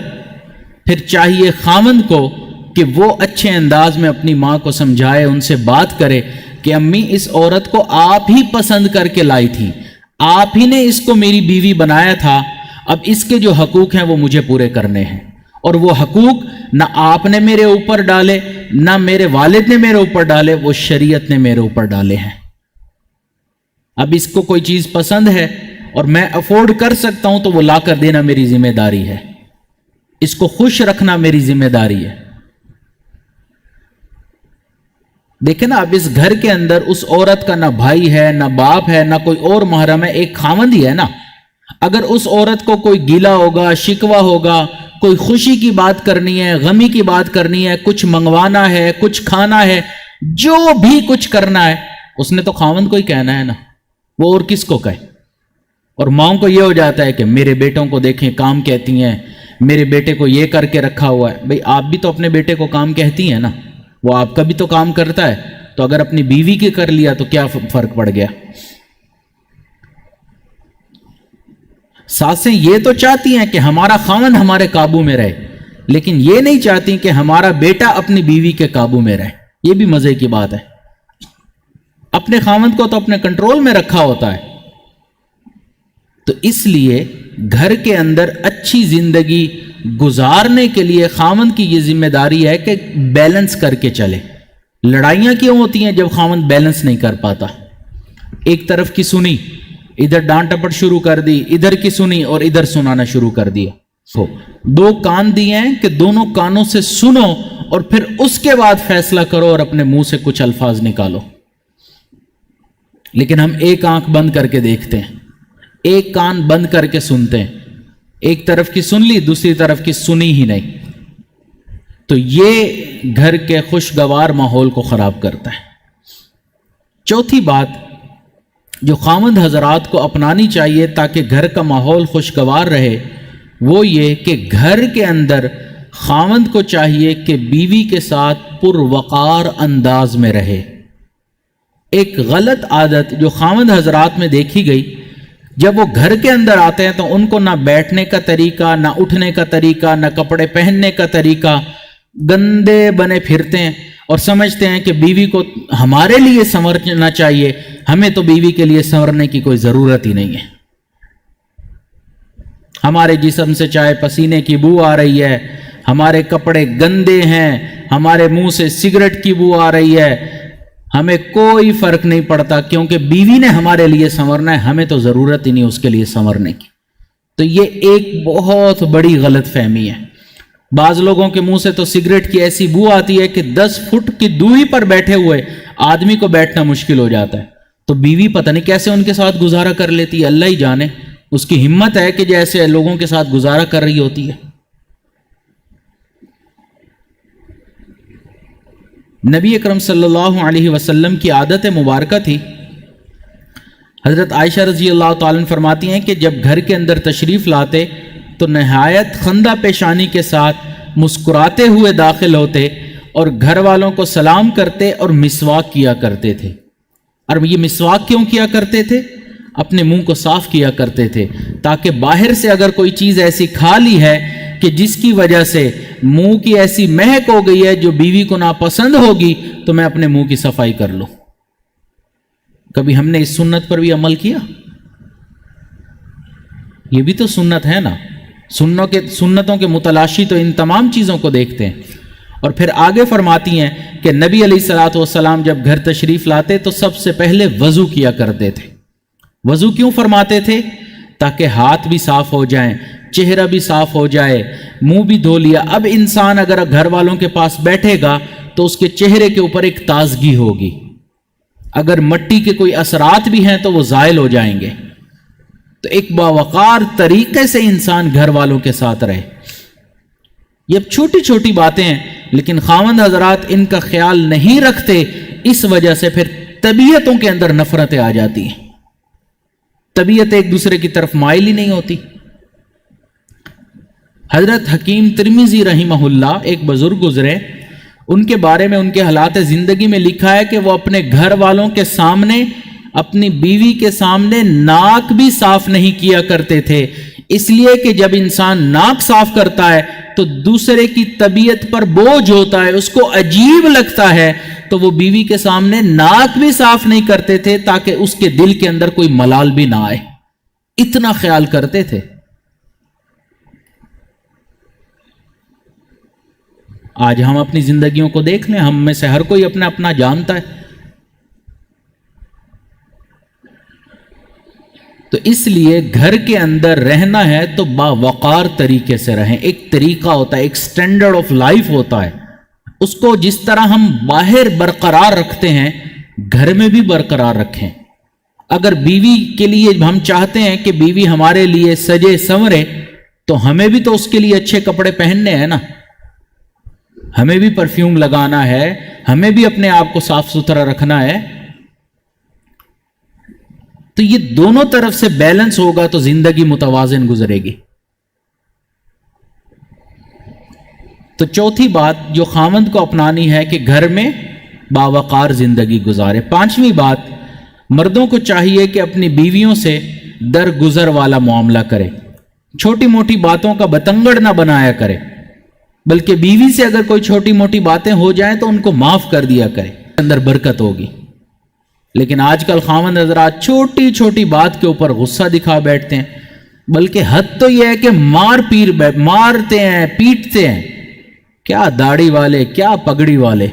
[SPEAKER 1] پھر چاہیے خاوند کو کہ وہ اچھے انداز میں اپنی ماں کو سمجھائے، ان سے بات کرے کہ امی اس عورت کو آپ ہی پسند کر کے لائی تھی، آپ ہی نے اس کو میری بیوی بنایا تھا، اب اس کے جو حقوق ہیں وہ مجھے پورے کرنے ہیں. اور وہ حقوق نہ آپ نے میرے اوپر ڈالے، نہ میرے والد نے میرے اوپر ڈالے، وہ شریعت نے میرے اوپر ڈالے ہیں. اب اس کو کوئی چیز پسند ہے اور میں افورڈ کر سکتا ہوں تو وہ لا کر دینا میری ذمہ داری ہے، اس کو خوش رکھنا میری ذمہ داری ہے. دیکھیں نا، اب اس گھر کے اندر اس عورت کا نہ بھائی ہے، نہ باپ ہے، نہ کوئی اور محرم ہے، ایک خاوند ہی ہے نا. اگر اس عورت کو کوئی گیلا ہوگا، شکوہ ہوگا، کوئی خوشی کی بات کرنی ہے، غمی کی بات کرنی ہے، کچھ منگوانا ہے، کچھ کھانا ہے، جو بھی کچھ کرنا ہے، اس نے تو خاوند کو ہی کہنا ہے نا، وہ اور کس کو کہے. اور ماؤں کو یہ ہو جاتا ہے کہ میرے بیٹوں کو دیکھیں کام کہتی ہیں، میرے بیٹے کو یہ کر کے رکھا ہوا ہے. بھئی آپ بھی تو اپنے بیٹے کو کام کہتی ہیں نا، وہ آپ کا بھی تو کام کرتا ہے. تو اگر اپنی بیوی کے کر لیا تو کیا فرق پڑ گیا؟ ساسیں یہ تو چاہتی ہیں کہ ہمارا خاوند ہمارے قابو میں رہے، لیکن یہ نہیں چاہتی کہ ہمارا بیٹا اپنی بیوی کے قابو میں رہے. یہ بھی مزے کی بات ہے. اپنے خاوند کو تو اپنے کنٹرول میں رکھا ہوتا ہے. تو اس لیے گھر کے اندر اچھی زندگی گزارنے کے لیے خاوند کی یہ ذمہ داری ہے کہ بیلنس کر کے چلے. لڑائیاں کیوں ہوتی ہیں جب خاوند بیلنس نہیں کر پاتا؟ ایک طرف کی سنی، ادھر ڈانٹ ٹپٹ شروع کر دی، ادھر کی سنی اور ادھر سنانا شروع کر دیا. ہو، دو کان دیے ہیں کہ دونوں کانوں سے سنو اور پھر اس کے بعد فیصلہ کرو اور اپنے منہ سے کچھ الفاظ نکالو. لیکن ہم ایک آنکھ بند کر کے دیکھتے ہیں، ایک کان بند کر کے سنتے ہیں، ایک طرف کی سن لی دوسری طرف کی سنی ہی نہیں. تو یہ گھر کے خوشگوار ماحول کو خراب کرتا ہے. چوتھی بات جو خاوند حضرات کو اپنانی چاہیے تاکہ گھر کا ماحول خوشگوار رہے، وہ یہ کہ گھر کے اندر خاوند کو چاہیے کہ بیوی کے ساتھ پروقار انداز میں رہے. ایک غلط عادت جو خاوند حضرات میں دیکھی گئی، جب وہ گھر کے اندر آتے ہیں تو ان کو نہ بیٹھنے کا طریقہ، نہ اٹھنے کا طریقہ، نہ کپڑے پہننے کا طریقہ، گندے بنے پھرتے ہیں اور سمجھتے ہیں کہ بیوی کو ہمارے لیے سنورنا چاہیے، ہمیں تو بیوی کے لیے سنورنے کی کوئی ضرورت ہی نہیں ہے. ہمارے جسم سے چاہے پسینے کی بو آ رہی ہے، ہمارے کپڑے گندے ہیں، ہمارے منہ سے سگریٹ کی بو آ رہی ہے، ہمیں کوئی فرق نہیں پڑتا کیونکہ بیوی نے ہمارے لیے سنورنا ہے، ہمیں تو ضرورت ہی نہیں اس کے لیے سنورنے کی. تو یہ ایک بہت بڑی غلط فہمی ہے. بعض لوگوں کے منہ سے تو سگریٹ کی ایسی بو آتی ہے کہ 10 فٹ کی دوری پر بیٹھے ہوئے آدمی کو بیٹھنا مشکل ہو جاتا ہے. تو بیوی پتہ نہیں کیسے ان کے ساتھ گزارا کر لیتی ہے، اللہ ہی جانے. اس کی ہمت ہے کہ جیسے لوگوں کے ساتھ گزارا کر رہی ہوتی ہے. نبی اکرم صلی اللہ علیہ وسلم کی عادت مبارکہ تھی. حضرت عائشہ رضی اللہ تعالیٰ عنہ فرماتی ہیں کہ جب گھر کے اندر تشریف لاتے تو نہایت خندہ پیشانی کے ساتھ مسکراتے ہوئے داخل ہوتے اور گھر والوں کو سلام کرتے اور مسواک کیا کرتے تھے. اور یہ مسواک کیوں کیا کرتے تھے؟ اپنے منہ کو صاف کیا کرتے تھے تاکہ باہر سے اگر کوئی چیز ایسی کھا لی ہے کہ جس کی وجہ سے منہ کی ایسی مہک ہو گئی ہے جو بیوی کو ناپسند ہوگی تو میں اپنے منہ کی صفائی کر لوں. کبھی ہم نے اس سنت پر بھی عمل کیا؟ یہ بھی تو سنت ہے نا. سنتوں کے متلاشی تو ان تمام چیزوں کو دیکھتے ہیں. اور پھر آگے فرماتی ہیں کہ نبی علیہ الصلوۃ والسلام جب گھر تشریف لاتے تو سب سے پہلے وضو کیا کرتے تھے. وضو کیوں فرماتے تھے؟ تاکہ ہاتھ بھی صاف ہو جائیں، چہرہ بھی صاف ہو جائے، منہ بھی دھو لیا. اب انسان اگر گھر والوں کے پاس بیٹھے گا تو اس کے چہرے کے اوپر ایک تازگی ہوگی. اگر مٹی کے کوئی اثرات بھی ہیں تو وہ زائل ہو جائیں گے. تو ایک باوقار طریقے سے انسان گھر والوں کے ساتھ رہے. یہ اب چھوٹی چھوٹی باتیں ہیں لیکن خاوند حضرات ان کا خیال نہیں رکھتے، اس وجہ سے پھر طبیعتوں کے اندر نفرتیں آ جاتی ہیں. طبیعت ایک دوسرے کی طرف مائل ہی نہیں ہوتی. حضرت حکیم ترمذی رحمہ اللہ ایک بزرگ گزرے، ان کے بارے میں ان کے حالات زندگی میں لکھا ہے کہ وہ اپنے گھر والوں کے سامنے، اپنی بیوی کے سامنے ناک بھی صاف نہیں کیا کرتے تھے، اس لیے کہ جب انسان ناک صاف کرتا ہے تو دوسرے کی طبیعت پر بوجھ ہوتا ہے، اس کو عجیب لگتا ہے. تو وہ بیوی کے سامنے ناک بھی صاف نہیں کرتے تھے تاکہ اس کے دل کے اندر کوئی ملال بھی نہ آئے. اتنا خیال کرتے تھے. آج ہم اپنی زندگیوں کو دیکھ لیں، ہم میں سے ہر کوئی اپنا اپنا جانتا ہے. تو اس لیے گھر کے اندر رہنا ہے تو باوقار طریقے سے رہیں. ایک طریقہ ہوتا ہے، ایک سٹینڈرڈ آف لائف ہوتا ہے. اس کو جس طرح ہم باہر برقرار رکھتے ہیں گھر میں بھی برقرار رکھیں. اگر بیوی کے لیے ہم چاہتے ہیں کہ بیوی ہمارے لیے سجے سنورے تو ہمیں بھی تو اس کے لیے اچھے کپڑے پہننے ہیں نا، ہمیں بھی پرفیوم لگانا ہے، ہمیں بھی اپنے آپ کو صاف ستھرا رکھنا ہے. تو یہ دونوں طرف سے بیلنس ہوگا تو زندگی متوازن گزرے گی. تو چوتھی بات جو خاوند کو اپنانی ہے کہ گھر میں باوقار زندگی گزارے. پانچویں بات، مردوں کو چاہیے کہ اپنی بیویوں سے درگزر والا معاملہ کرے. چھوٹی موٹی باتوں کا بتنگڑ نہ بنایا کرے، بلکہ بیوی سے اگر کوئی چھوٹی موٹی باتیں ہو جائیں تو ان کو معاف کر دیا کرے، اندر برکت ہوگی. لیکن آج کل خاوند حضرات چھوٹی چھوٹی بات کے اوپر غصہ دکھا بیٹھتے ہیں، بلکہ حد تو یہ ہے کہ مارتے ہیں، پیٹتے ہیں. کیا داڑھی والے، کیا پگڑی والے،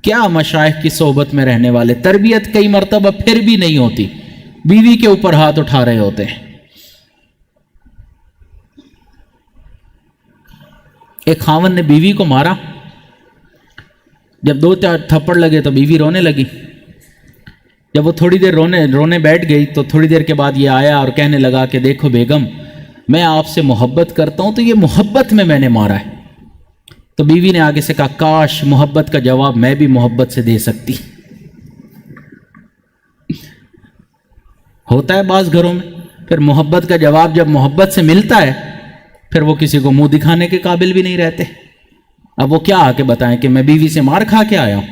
[SPEAKER 1] کیا مشائخ کی صحبت میں رہنے والے. تربیت کئی مرتبہ پھر بھی نہیں ہوتی، بیوی کے اوپر ہاتھ اٹھا رہے ہوتے ہیں. ایک خاوند نے بیوی کو مارا، جب 2-4 تھپڑ لگے تو بیوی رونے لگی۔ جب وہ تھوڑی دیر رونے بیٹھ گئی تو تھوڑی دیر کے بعد یہ آیا اور کہنے لگا کہ دیکھو بیگم، میں آپ سے محبت کرتا ہوں تو یہ محبت میں نے مارا ہے۔ تو بیوی نے آگے سے کہا کاش محبت کا جواب میں بھی محبت سے دے سکتی۔ ہوتا ہے بعض گھروں میں، پھر محبت کا جواب جب محبت سے ملتا ہے پھر وہ کسی کو منہ دکھانے کے قابل بھی نہیں رہتے۔ اب وہ کیا آ کے بتائیں کہ میں بیوی سے مار کھا کے آیا ہوں،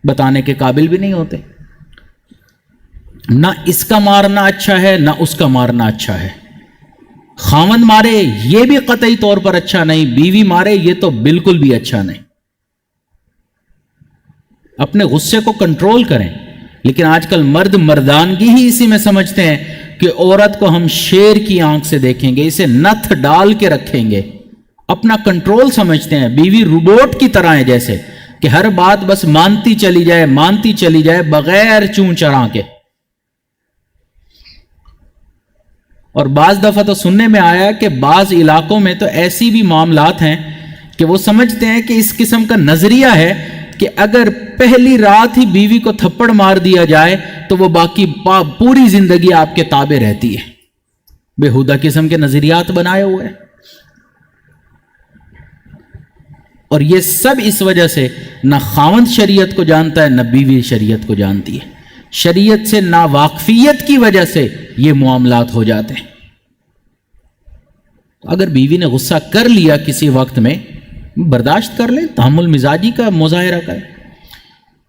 [SPEAKER 1] بتانے کے قابل بھی نہیں ہوتے۔ نہ اس کا مارنا اچھا ہے نہ اس کا مارنا اچھا ہے۔ خاوند مارے یہ بھی قطعی طور پر اچھا نہیں، بیوی مارے یہ تو بالکل بھی اچھا نہیں۔ اپنے غصے کو کنٹرول کریں، لیکن آج کل مرد مردانگی ہی اسی میں سمجھتے ہیں کہ عورت کو ہم شیر کی آنکھ سے دیکھیں گے، اسے نتھ ڈال کے رکھیں گے، اپنا کنٹرول سمجھتے ہیں۔ بیوی روبوٹ کی طرح ہے، جیسے کہ ہر بات بس مانتی چلی جائے بغیر چون چرا کے۔ اور بعض دفعہ تو سننے میں آیا کہ بعض علاقوں میں تو ایسی بھی معاملات ہیں کہ وہ سمجھتے ہیں کہ اس قسم کا نظریہ ہے کہ اگر پہلی رات ہی بیوی کو تھپڑ مار دیا جائے تو وہ باقی پوری زندگی آپ کے تابع رہتی ہے۔ بےہودہ قسم کے نظریات بنائے ہوئے ہیں، اور یہ سب اس وجہ سے نہ خاوند شریعت کو جانتا ہے نہ بیوی شریعت کو جانتی ہے۔ شریعت سے ناواقفیت کی وجہ سے یہ معاملات ہو جاتے ہیں۔ اگر بیوی نے غصہ کر لیا کسی وقت میں، برداشت کر لیں، تحمل مزاجی کا مظاہرہ کریں۔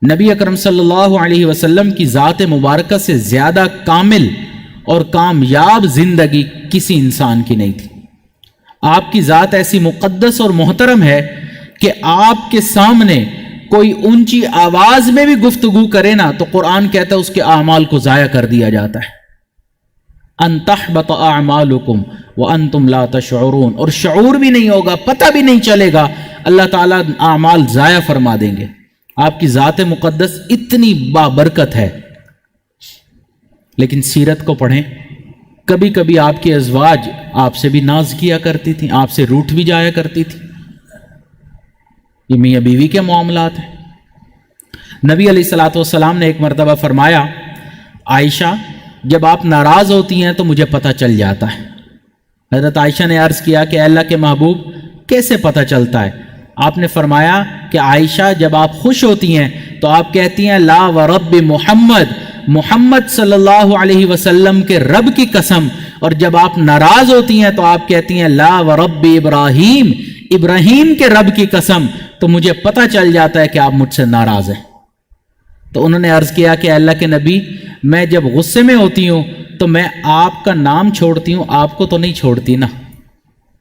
[SPEAKER 1] نبی اکرم صلی اللہ علیہ وسلم کی ذات مبارکہ سے زیادہ کامل اور کامیاب زندگی کسی انسان کی نہیں تھی۔ آپ کی ذات ایسی مقدس اور محترم ہے کہ آپ کے سامنے کوئی اونچی آواز میں بھی گفتگو کرے نا تو قرآن کہتا ہے اس کے اعمال کو ضائع کر دیا جاتا ہے۔ ان تحبط اعمالکم وانتم لا تشعرون، اور شعور بھی نہیں ہوگا، پتہ بھی نہیں چلے گا، اللہ تعالیٰ اعمال ضائع فرما دیں گے۔ آپ کی ذات مقدس اتنی بابرکت ہے، لیکن سیرت کو پڑھیں، کبھی کبھی آپ کی ازواج آپ سے بھی ناز کیا کرتی تھیں، آپ سے روٹھ بھی جایا کرتی تھی۔ یہ میاں بیوی کے معاملات ہیں۔ نبی علیہ الصلوۃ والسلام نے ایک مرتبہ فرمایا، عائشہ جب آپ ناراض ہوتی ہیں تو مجھے پتہ چل جاتا ہے۔ حضرت عائشہ نے عرض کیا کہ اللہ کے محبوب کیسے پتہ چلتا ہے؟ آپ نے فرمایا کہ عائشہ جب آپ خوش ہوتی ہیں تو آپ کہتی ہیں لا ورب محمد، محمد صلی اللہ علیہ وسلم کے رب کی قسم، اور جب آپ ناراض ہوتی ہیں تو آپ کہتی ہیں لا ورب ابراہیم، ابراہیم کے رب کی قسم، تو مجھے پتہ چل جاتا ہے کہ آپ مجھ سے ناراض ہیں۔ تو انہوں نے عرض کیا کہ اللہ کے نبی، میں جب غصے میں ہوتی ہوں تو میں آپ کا نام چھوڑتی ہوں، آپ کو تو نہیں چھوڑتی نا،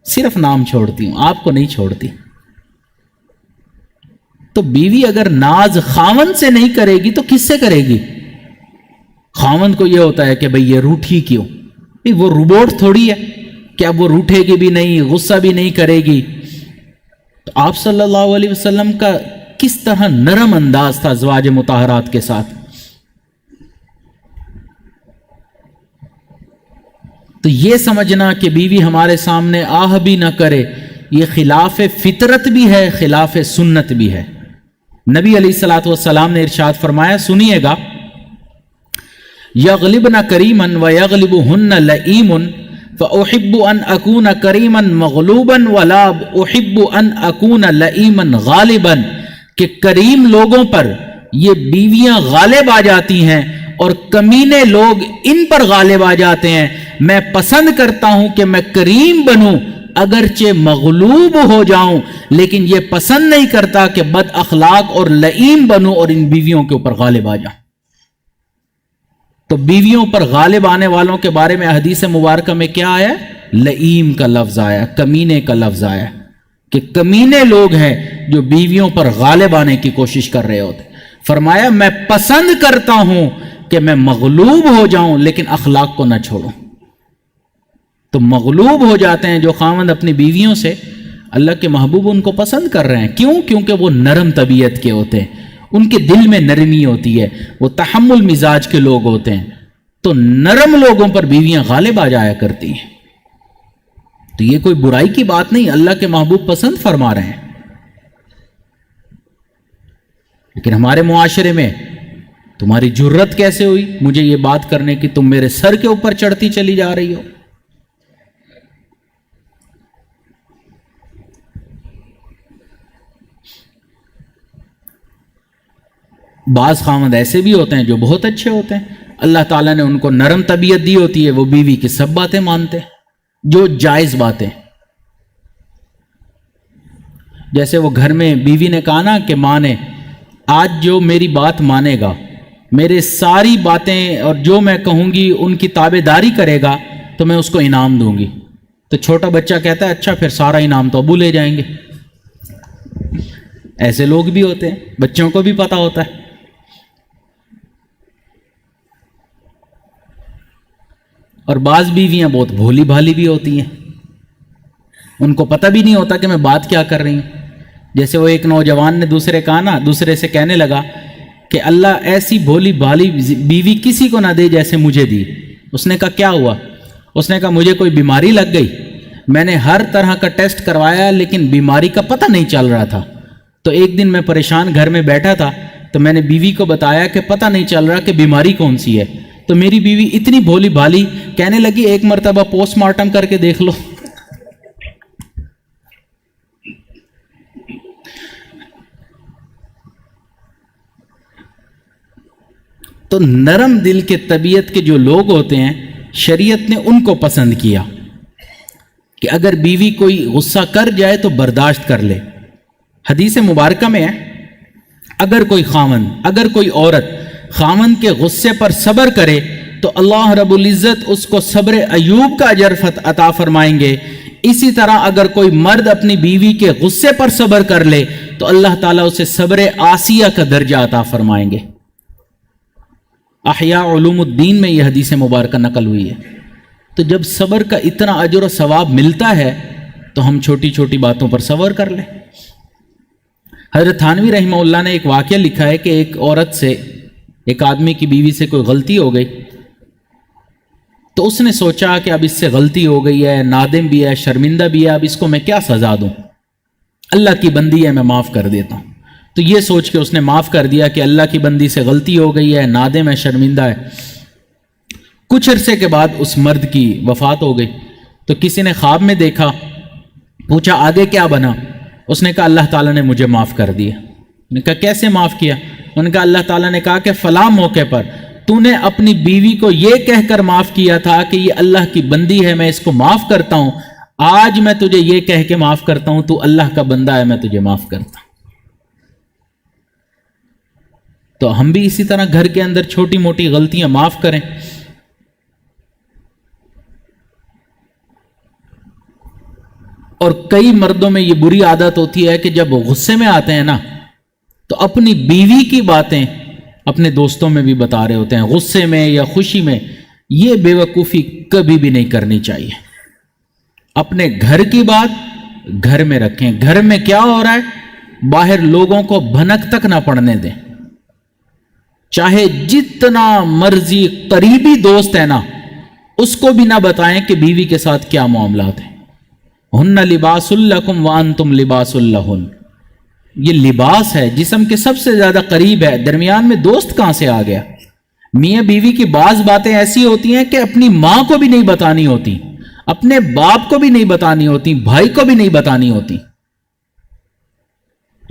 [SPEAKER 1] صرف نام چھوڑتی ہوں، آپ کو نہیں چھوڑتی۔ تو بیوی اگر ناز خاوند سے نہیں کرے گی تو کس سے کرے گی؟ خاوند کو یہ ہوتا ہے کہ بھئی یہ روٹھی کیوں؟ وہ روبوٹ تھوڑی ہے کہ اب وہ روٹھے گی بھی نہیں، غصہ بھی نہیں کرے گی۔ تو آپ صلی اللہ علیہ وسلم کا کس طرح نرم انداز تھا ازواج مطہرات کے ساتھ۔ تو یہ سمجھنا کہ بیوی ہمارے سامنے آہ بھی نہ کرے، یہ خلاف فطرت بھی ہے، خلاف سنت بھی ہے۔ نبی علیہ الصلوۃ والسلام نے ارشاد فرمایا، سنیے گا، یغلبن کریما ویغلبہن لئیم فاحب ان اکون کریما مغلوبا ولا احب ان اکون لئیما غالبا، کہ کریم لوگوں پر یہ بیویاں غالب آ جاتی ہیں اور کمینے لوگ ان پر غالب آ جاتے ہیں۔ میں پسند کرتا ہوں کہ میں کریم بنوں اگرچہ مغلوب ہو جاؤں، لیکن یہ پسند نہیں کرتا کہ بد اخلاق اور لئیم بنوں اور ان بیویوں کے اوپر غالب آ جاؤں۔ تو بیویوں پر غالب آنے والوں کے بارے میں حدیث مبارکہ میں کیا آیا؟ لئیم کا لفظ آیا، کمینے کا لفظ آیا، کہ کمینے لوگ ہیں جو بیویوں پر غالب آنے کی کوشش کر رہے ہوتے۔ فرمایا میں پسند کرتا ہوں کہ میں مغلوب ہو جاؤں لیکن اخلاق کو نہ چھوڑوں۔ تو مغلوب ہو جاتے ہیں جو خاوند اپنی بیویوں سے، اللہ کے محبوب ان کو پسند کر رہے ہیں۔ کیوں؟ کیونکہ وہ نرم طبیعت کے ہوتے ہیں، ان کے دل میں نرمی ہوتی ہے، وہ تحمل مزاج کے لوگ ہوتے ہیں، تو نرم لوگوں پر بیویاں غالب آ جایا کرتی ہیں۔ تو یہ کوئی برائی کی بات نہیں، اللہ کے محبوب پسند فرما رہے ہیں. لیکن ہمارے معاشرے میں تمہاری جرت کیسے ہوئی مجھے یہ بات کرنے کی؟ تم میرے سر کے اوپر چڑھتی چلی جا رہی ہو. بعض خاوند ایسے بھی ہوتے ہیں جو بہت اچھے ہوتے ہیں، اللہ تعالیٰ نے ان کو نرم طبیعت دی ہوتی ہے، وہ بیوی کی سب باتیں مانتے ہیں جو جائز باتیں. جیسے وہ گھر میں بیوی نے کہا نا کہ ماں نے آج جو میری بات مانے گا، میرے ساری باتیں اور جو میں کہوں گی ان کی تابع داری کرے گا تو میں اس کو انعام دوں گی. تو چھوٹا بچہ کہتا ہے اچھا پھر سارا انعام تو ابو لے جائیں گے. ایسے لوگ بھی ہوتے ہیں، بچوں کو بھی پتہ ہوتا ہے. اور بعض بیویاں بہت بھولی بھالی بھی ہوتی ہیں، ان کو پتہ بھی نہیں ہوتا کہ میں بات کیا کر رہی ہوں. جیسے وہ ایک نوجوان نے دوسرے سے کہنے لگا کہ اللہ ایسی بھولی بھالی بیوی کسی کو نہ دے جیسے مجھے دی. اس نے کہا کیا ہوا؟ اس نے کہا مجھے کوئی بیماری لگ گئی، میں نے ہر طرح کا ٹیسٹ کروایا لیکن بیماری کا پتہ نہیں چل رہا تھا. تو ایک دن میں پریشان گھر میں بیٹھا تھا تو میں نے بیوی کو بتایا کہ پتہ نہیں چل رہا کہ بیماری کون سی ہے. تو میری بیوی اتنی بھولی بھالی کہنے لگی ایک مرتبہ پوسٹ مارٹم کر کے دیکھ لو. تو نرم دل کے طبیعت کے جو لوگ ہوتے ہیں شریعت نے ان کو پسند کیا کہ اگر بیوی کوئی غصہ کر جائے تو برداشت کر لے. حدیث مبارکہ میں ہے اگر کوئی عورت خاوند کے غصے پر صبر کرے تو اللہ رب العزت اس کو صبر ایوب کا اجر عطا فرمائیں گے. اسی طرح اگر کوئی مرد اپنی بیوی کے غصے پر صبر کر لے تو اللہ تعالیٰ اسے صبر آسیہ کا درجہ عطا فرمائیں گے. احیاء علوم الدین میں یہ حدیث مبارکہ نقل ہوئی ہے. تو جب صبر کا اتنا اجر و ثواب ملتا ہے تو ہم چھوٹی چھوٹی باتوں پر صبر کر لیں. حضرت تھانوی رحمہ اللہ نے ایک واقعہ لکھا ہے کہ ایک آدمی کی بیوی سے کوئی غلطی ہو گئی تو اس نے سوچا کہ اب اس سے غلطی ہو گئی ہے، نادم بھی ہے، شرمندہ بھی ہے، اب اس کو میں کیا سزا دوں؟ اللہ کی بندی ہے، میں معاف کر دیتا ہوں. تو یہ سوچ کے اس نے معاف کر دیا کہ اللہ کی بندی سے غلطی ہو گئی ہے، نادم ہے، شرمندہ ہے. کچھ عرصے کے بعد اس مرد کی وفات ہو گئی. تو کسی نے خواب میں دیکھا، پوچھا آگے کیا بنا؟ اس نے کہا اللہ تعالیٰ نے مجھے معاف کر دیا. انہوں نے کہا کیسے معاف کیا؟ انہوں نے کہا اللہ تعالیٰ نے کہا کہ فلاں موقع پر تو نے اپنی بیوی کو یہ کہہ کر معاف کیا تھا کہ یہ اللہ کی بندی ہے، میں اس کو معاف کرتا ہوں. آج میں تجھے یہ کہہ کے معاف کرتا ہوں تو اللہ کا بندہ ہے، میں تجھے معاف کرتا ہوں. تو ہم بھی اسی طرح گھر کے اندر چھوٹی موٹی غلطیاں معاف کریں. اور کئی مردوں میں یہ بری عادت ہوتی ہے کہ جب وہ غصے میں آتے ہیں نا تو اپنی بیوی کی باتیں اپنے دوستوں میں بھی بتا رہے ہوتے ہیں، غصے میں یا خوشی میں. یہ بے وقوفی کبھی بھی نہیں کرنی چاہیے. اپنے گھر کی بات گھر میں رکھیں. گھر میں کیا ہو رہا ہے باہر لوگوں کو بھنک تک نہ پڑنے دیں. چاہے جتنا مرضی قریبی دوست ہے نا اس کو بھی نہ بتائیں کہ بیوی کے ساتھ کیا معاملات ہیں. ہن لباس لکم وانتم لباس لہن. یہ لباس ہے، جسم کے سب سے زیادہ قریب ہے، درمیان میں دوست کہاں سے آ گیا؟ میاں بیوی کی بعض باتیں ایسی ہوتی ہیں کہ اپنی ماں کو بھی نہیں بتانی ہوتی، اپنے باپ کو بھی نہیں بتانی ہوتی، بھائی کو بھی نہیں بتانی ہوتی.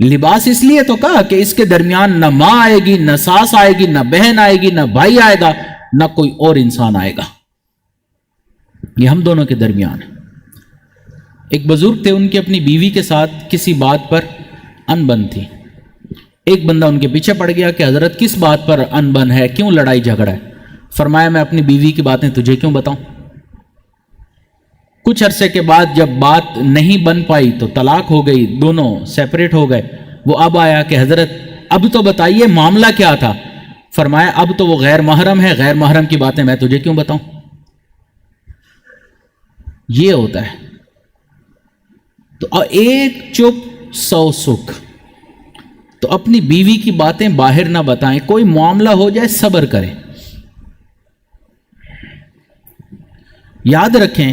[SPEAKER 1] لباس اس لیے تو کہا کہ اس کے درمیان نہ ماں آئے گی، نہ ساس آئے گی، نہ بہن آئے گی، نہ بھائی آئے گا، نہ کوئی اور انسان آئے گا. یہ ہم دونوں کے درمیان ہے. ایک بزرگ تھے، ان کی اپنی بیوی کے ساتھ کسی بات پر انبن تھی. ایک بندہ ان کے پیچھے پڑ گیا کہ حضرت کس بات پر انبن ہے، کیوں لڑائی جھگڑا ہے؟ فرمایا میں اپنی بیوی کی باتیں تجھے کیوں بتاؤں. کچھ عرصے کے بعد جب بات نہیں بن پائی تو طلاق ہو گئی، دونوں سیپریٹ ہو گئے. وہ اب آیا کہ حضرت اب تو بتائیے معاملہ کیا تھا؟ فرمایا اب تو وہ غیر محرم ہے، غیر محرم کی باتیں میں تجھے کیوں بتاؤں. یہ ہوتا ہے. تو ایک چپ 100 سکھ. تو اپنی بیوی کی باتیں باہر نہ بتائیں. کوئی معاملہ ہو جائے صبر کریں. یاد رکھیں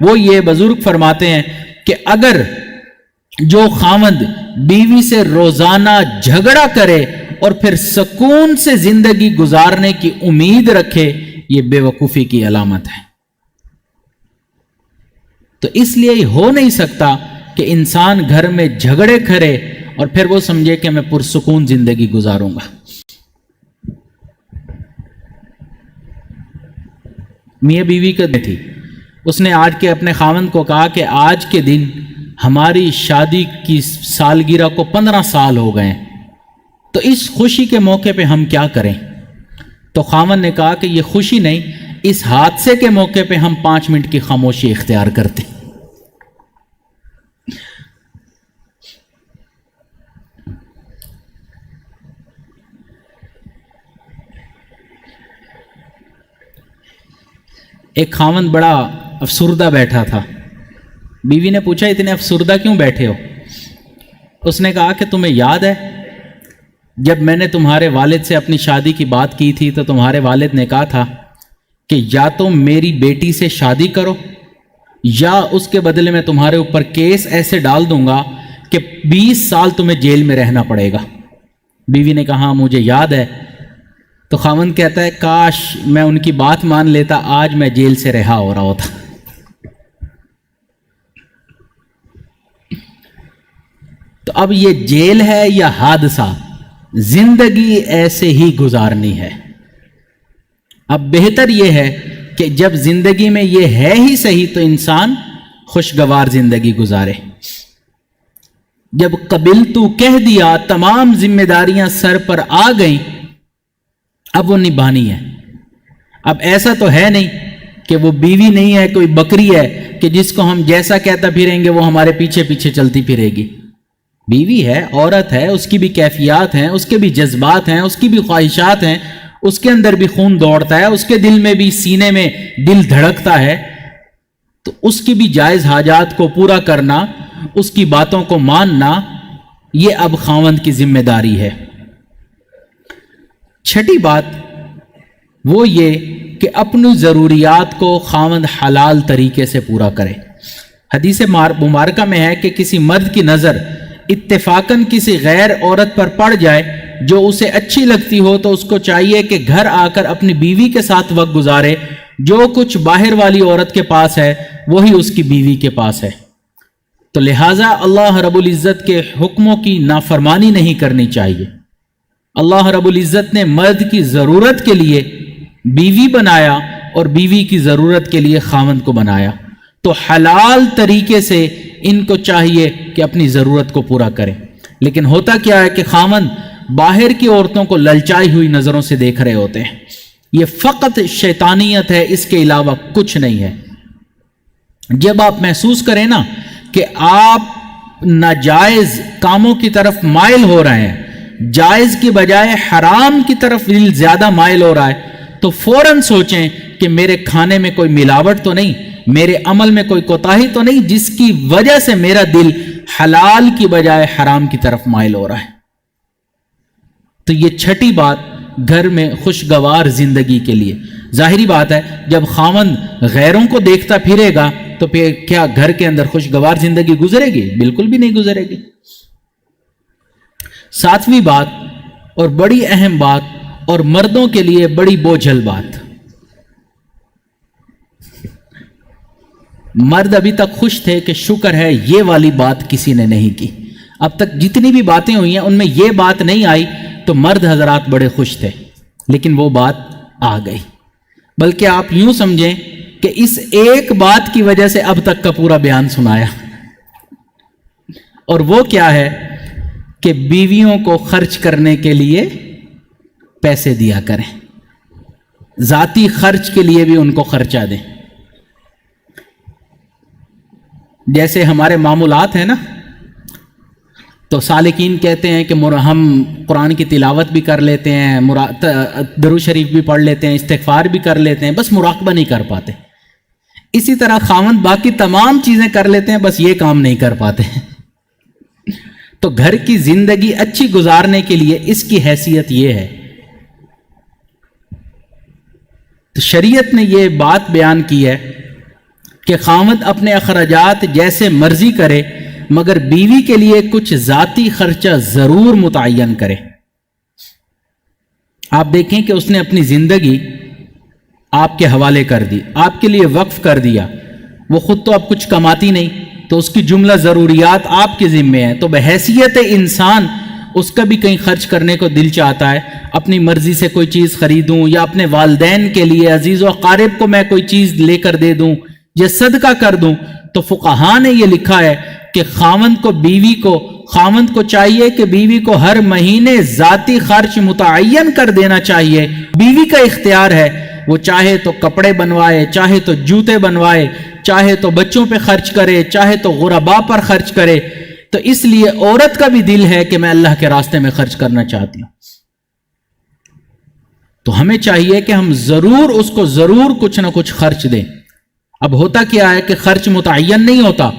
[SPEAKER 1] وہ یہ بزرگ فرماتے ہیں کہ اگر جو خاوند بیوی سے روزانہ جھگڑا کرے اور پھر سکون سے زندگی گزارنے کی امید رکھے، یہ بے وقوفی کی علامت ہے۔ تو اس لیے ہو نہیں سکتا کہ انسان گھر میں جھگڑے کرے اور پھر وہ سمجھے کہ میں پرسکون زندگی گزاروں گا۔ میاں بیوی کا دن تھی، اس نے آج کے اپنے خاوند کو کہا کہ آج کے دن ہماری شادی کی سالگرہ کو 15 سال ہو گئے ہیں، تو اس خوشی کے موقع پہ ہم کیا کریں؟ تو خاوند نے کہا کہ یہ خوشی نہیں، اس حادثے کے موقع پہ ہم 5 منٹ کی خاموشی اختیار کرتے ہیں۔ ایک خاوند بڑا افسردہ بیٹھا تھا، بیوی نے پوچھا اتنے افسردہ کیوں بیٹھے ہو؟ اس نے کہا کہ تمہیں یاد ہے جب میں نے تمہارے والد سے اپنی شادی کی بات کی تھی تو تمہارے والد نے کہا تھا کہ یا تم میری بیٹی سے شادی کرو یا اس کے بدلے میں تمہارے اوپر کیس ایسے ڈال دوں گا کہ 20 سال تمہیں جیل میں رہنا پڑے گا۔ بیوی نے کہا مجھے یاد ہے۔ تو خاوند کہتا ہے کاش میں ان کی بات مان لیتا، آج میں جیل سے رہا ہو رہا ہوتا۔ تو اب یہ جیل ہے یا حادثہ؟ زندگی ایسے ہی گزارنی ہے۔ اب بہتر یہ ہے کہ جب زندگی میں یہ ہے ہی صحیح تو انسان خوشگوار زندگی گزارے۔ جب قبلتو کہہ دیا، تمام ذمہ داریاں سر پر آ گئیں، اب وہ نبھانی ہے۔ اب ایسا تو ہے نہیں کہ وہ بیوی نہیں ہے، کوئی بکری ہے کہ جس کو ہم جیسا کہتا پھریں گے وہ ہمارے پیچھے پیچھے چلتی پھرے گی۔ بیوی ہے، عورت ہے، اس کی بھی کیفیات ہیں، اس کے بھی جذبات ہیں، اس کی بھی خواہشات ہیں، اس کے اندر بھی خون دوڑتا ہے، اس کے دل میں بھی، سینے میں دل دھڑکتا ہے، تو اس کی بھی جائز حاجات کو پورا کرنا، اس کی باتوں کو ماننا، یہ اب خاوند کی ذمہ داری ہے۔ چھٹی بات وہ یہ کہ اپنی ضروریات کو خاوند حلال طریقے سے پورا کرے۔ حدیث مبارکہ میں ہے کہ کسی مرد کی نظر اتفاقاً کسی غیر عورت پر پڑ جائے جو اسے اچھی لگتی ہو تو اس کو چاہیے کہ گھر آ کر اپنی بیوی کے ساتھ وقت گزارے، جو کچھ باہر والی عورت کے پاس ہے وہی اس کی بیوی کے پاس ہے۔ تو لہٰذا اللہ رب العزت کے حکموں کی نافرمانی نہیں کرنی چاہیے۔ اللہ رب العزت نے مرد کی ضرورت کے لیے بیوی بنایا اور بیوی کی ضرورت کے لیے خاوند کو بنایا، تو حلال طریقے سے ان کو چاہیے کہ اپنی ضرورت کو پورا کریں۔ لیکن ہوتا کیا ہے کہ خاوند باہر کی عورتوں کو للچائی ہوئی نظروں سے دیکھ رہے ہوتے ہیں۔ یہ فقط شیطانیت ہے، اس کے علاوہ کچھ نہیں ہے۔ جب آپ محسوس کریں نا کہ آپ ناجائز کاموں کی طرف مائل ہو رہے ہیں، جائز کی بجائے حرام کی طرف دل زیادہ مائل ہو رہا ہے، تو فوراً سوچیں کہ میرے کھانے میں کوئی ملاوٹ تو نہیں، میرے عمل میں کوئی کوتاہی تو نہیں جس کی وجہ سے میرا دل حلال کی بجائے حرام کی طرف مائل ہو رہا ہے۔ تو یہ چھٹی بات گھر میں خوشگوار زندگی کے لیے۔ ظاہری بات ہے جب خاوند غیروں کو دیکھتا پھرے گا تو پھر کیا گھر کے اندر خوشگوار زندگی گزرے گی؟ بالکل بھی نہیں گزرے گی۔ ساتویں بات اور بڑی اہم بات اور مردوں کے لیے بڑی بوجھل بات، مرد ابھی تک خوش تھے کہ شکر ہے یہ والی بات کسی نے نہیں کی۔ اب تک جتنی بھی باتیں ہوئی ہیں ان میں یہ بات نہیں آئی تو مرد حضرات بڑے خوش تھے، لیکن وہ بات آ گئی۔ بلکہ آپ یوں سمجھیں کہ اس ایک بات کی وجہ سے اب تک کا پورا بیان سنایا، اور وہ کیا ہے کہ بیویوں کو خرچ کرنے کے لیے پیسے دیا کریں، ذاتی خرچ کے لیے بھی ان کو خرچہ دیں۔ جیسے ہمارے معمولات ہیں نا، تو سالکین کہتے ہیں کہ ہم قرآن کی تلاوت بھی کر لیتے ہیں، درود شریف بھی پڑھ لیتے ہیں، استغفار بھی کر لیتے ہیں، بس مراقبہ نہیں کر پاتے۔ اسی طرح خاوند باقی تمام چیزیں کر لیتے ہیں، بس یہ کام نہیں کر پاتے۔ تو گھر کی زندگی اچھی گزارنے کے لیے اس کی حیثیت یہ ہے۔ تو شریعت نے یہ بات بیان کی ہے کہ خاوند اپنے اخراجات جیسے مرضی کرے مگر بیوی کے لیے کچھ ذاتی خرچہ ضرور متعین کرے۔ آپ دیکھیں کہ اس نے اپنی زندگی آپ کے حوالے کر دی، آپ کے لیے وقف کر دیا، وہ خود تو اب کچھ کماتی نہیں، تو اس کی جملہ ضروریات آپ کے ذمے ہیں، تو بحیثیت انسان اس کا بھی کہیں خرچ کرنے کو دل چاہتا ہے، اپنی مرضی سے کوئی چیز خریدوں یا اپنے والدین کے لیے عزیز و اقارب کو میں کوئی چیز لے کر دے دوں یا صدقہ کر دوں۔ تو فقہاء نے یہ لکھا ہے کہ خاوند کو چاہیے کہ بیوی کو ہر مہینے ذاتی خرچ متعین کر دینا چاہیے۔ بیوی کا اختیار ہے، وہ چاہے تو کپڑے بنوائے، چاہے تو جوتے بنوائے، چاہے تو بچوں پہ خرچ کرے، چاہے تو غرباء پر خرچ کرے۔ تو اس لیے عورت کا بھی دل ہے کہ میں اللہ کے راستے میں خرچ کرنا چاہتی ہوں، تو ہمیں چاہیے کہ ہم اس کو ضرور کچھ نہ کچھ خرچ دیں۔ اب ہوتا کیا ہے کہ خرچ متعین نہیں ہوتا،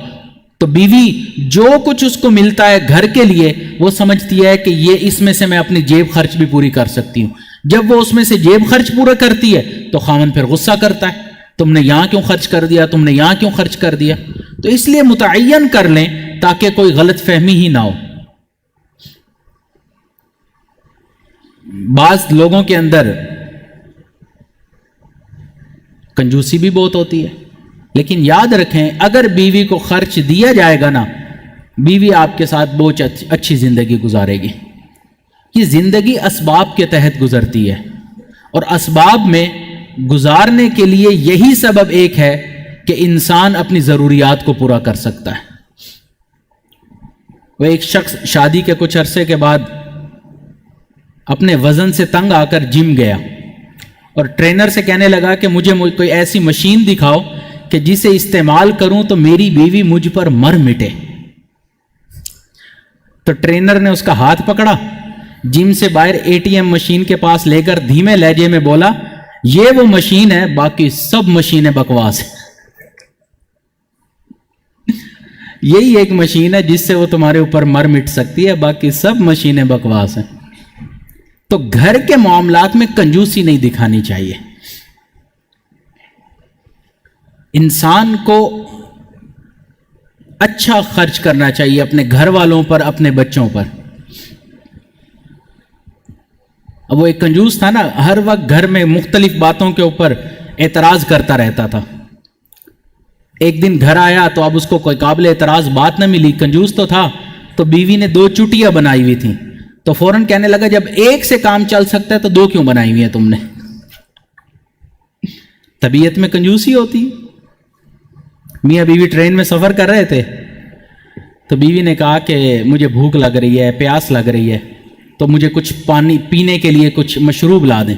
[SPEAKER 1] تو بیوی جو کچھ اس کو ملتا ہے گھر کے لیے وہ سمجھتی ہے کہ یہ اس میں سے میں اپنی جیب خرچ بھی پوری کر سکتی ہوں۔ جب وہ اس میں سے جیب خرچ پورا کرتی ہے تو خاوند پھر غصہ کرتا ہے، تم نے یہاں کیوں خرچ کر دیا، تم نے یہاں کیوں خرچ کر دیا۔ تو اس لیے متعین کر لیں تاکہ کوئی غلط فہمی ہی نہ ہو۔ بعض لوگوں کے اندر کنجوسی بھی بہت ہوتی ہے، لیکن یاد رکھیں اگر بیوی کو خرچ دیا جائے گا نا، بیوی آپ کے ساتھ بہت اچھی زندگی گزارے گی۔ یہ زندگی اسباب کے تحت گزرتی ہے، اور اسباب میں گزارنے کے لیے یہی سبب ایک ہے کہ انسان اپنی ضروریات کو پورا کر سکتا ہے۔ وہ ایک شخص شادی کے کچھ عرصے کے بعد اپنے وزن سے تنگ آ کر جم گیا اور ٹرینر سے کہنے لگا کہ مجھے کوئی ایسی مشین دکھاؤ کہ جسے استعمال کروں تو میری بیوی مجھ پر مر مٹے۔ تو ٹرینر نے اس کا ہاتھ پکڑا، جم سے باہر ATM مشین کے پاس لے کر دھیمے لہجے میں بولا، یہ وہ مشین ہے، باقی سب مشینیں بکواس ہیں۔ یہی ایک مشین ہے جس سے وہ تمہارے اوپر مر مٹ سکتی ہے، باقی سب مشینیں بکواس ہیں۔ تو گھر کے معاملات میں کنجوسی نہیں دکھانی چاہیے۔ انسان کو اچھا خرچ کرنا چاہیے اپنے گھر والوں پر، اپنے بچوں پر۔ اب وہ ایک کنجوس تھا نا، ہر وقت گھر میں مختلف باتوں کے اوپر اعتراض کرتا رہتا تھا۔ ایک دن گھر آیا تو اب اس کو کوئی قابل اعتراض بات نہ ملی، کنجوس تو تھا، تو بیوی نے 2 چٹیاں بنائی ہوئی تھیں، تو فوراً کہنے لگا جب ایک سے کام چل سکتا ہے تو 2 کیوں بنائی ہوئی ہیں تم نے۔ طبیعت میں کنجوسی ہوتی۔ میاں بیوی ٹرین میں سفر کر رہے تھے تو بیوی نے کہا کہ مجھے بھوک لگ رہی ہے، پیاس لگ رہی ہے، تو مجھے کچھ پانی پینے کے لیے کچھ مشروب لا دیں۔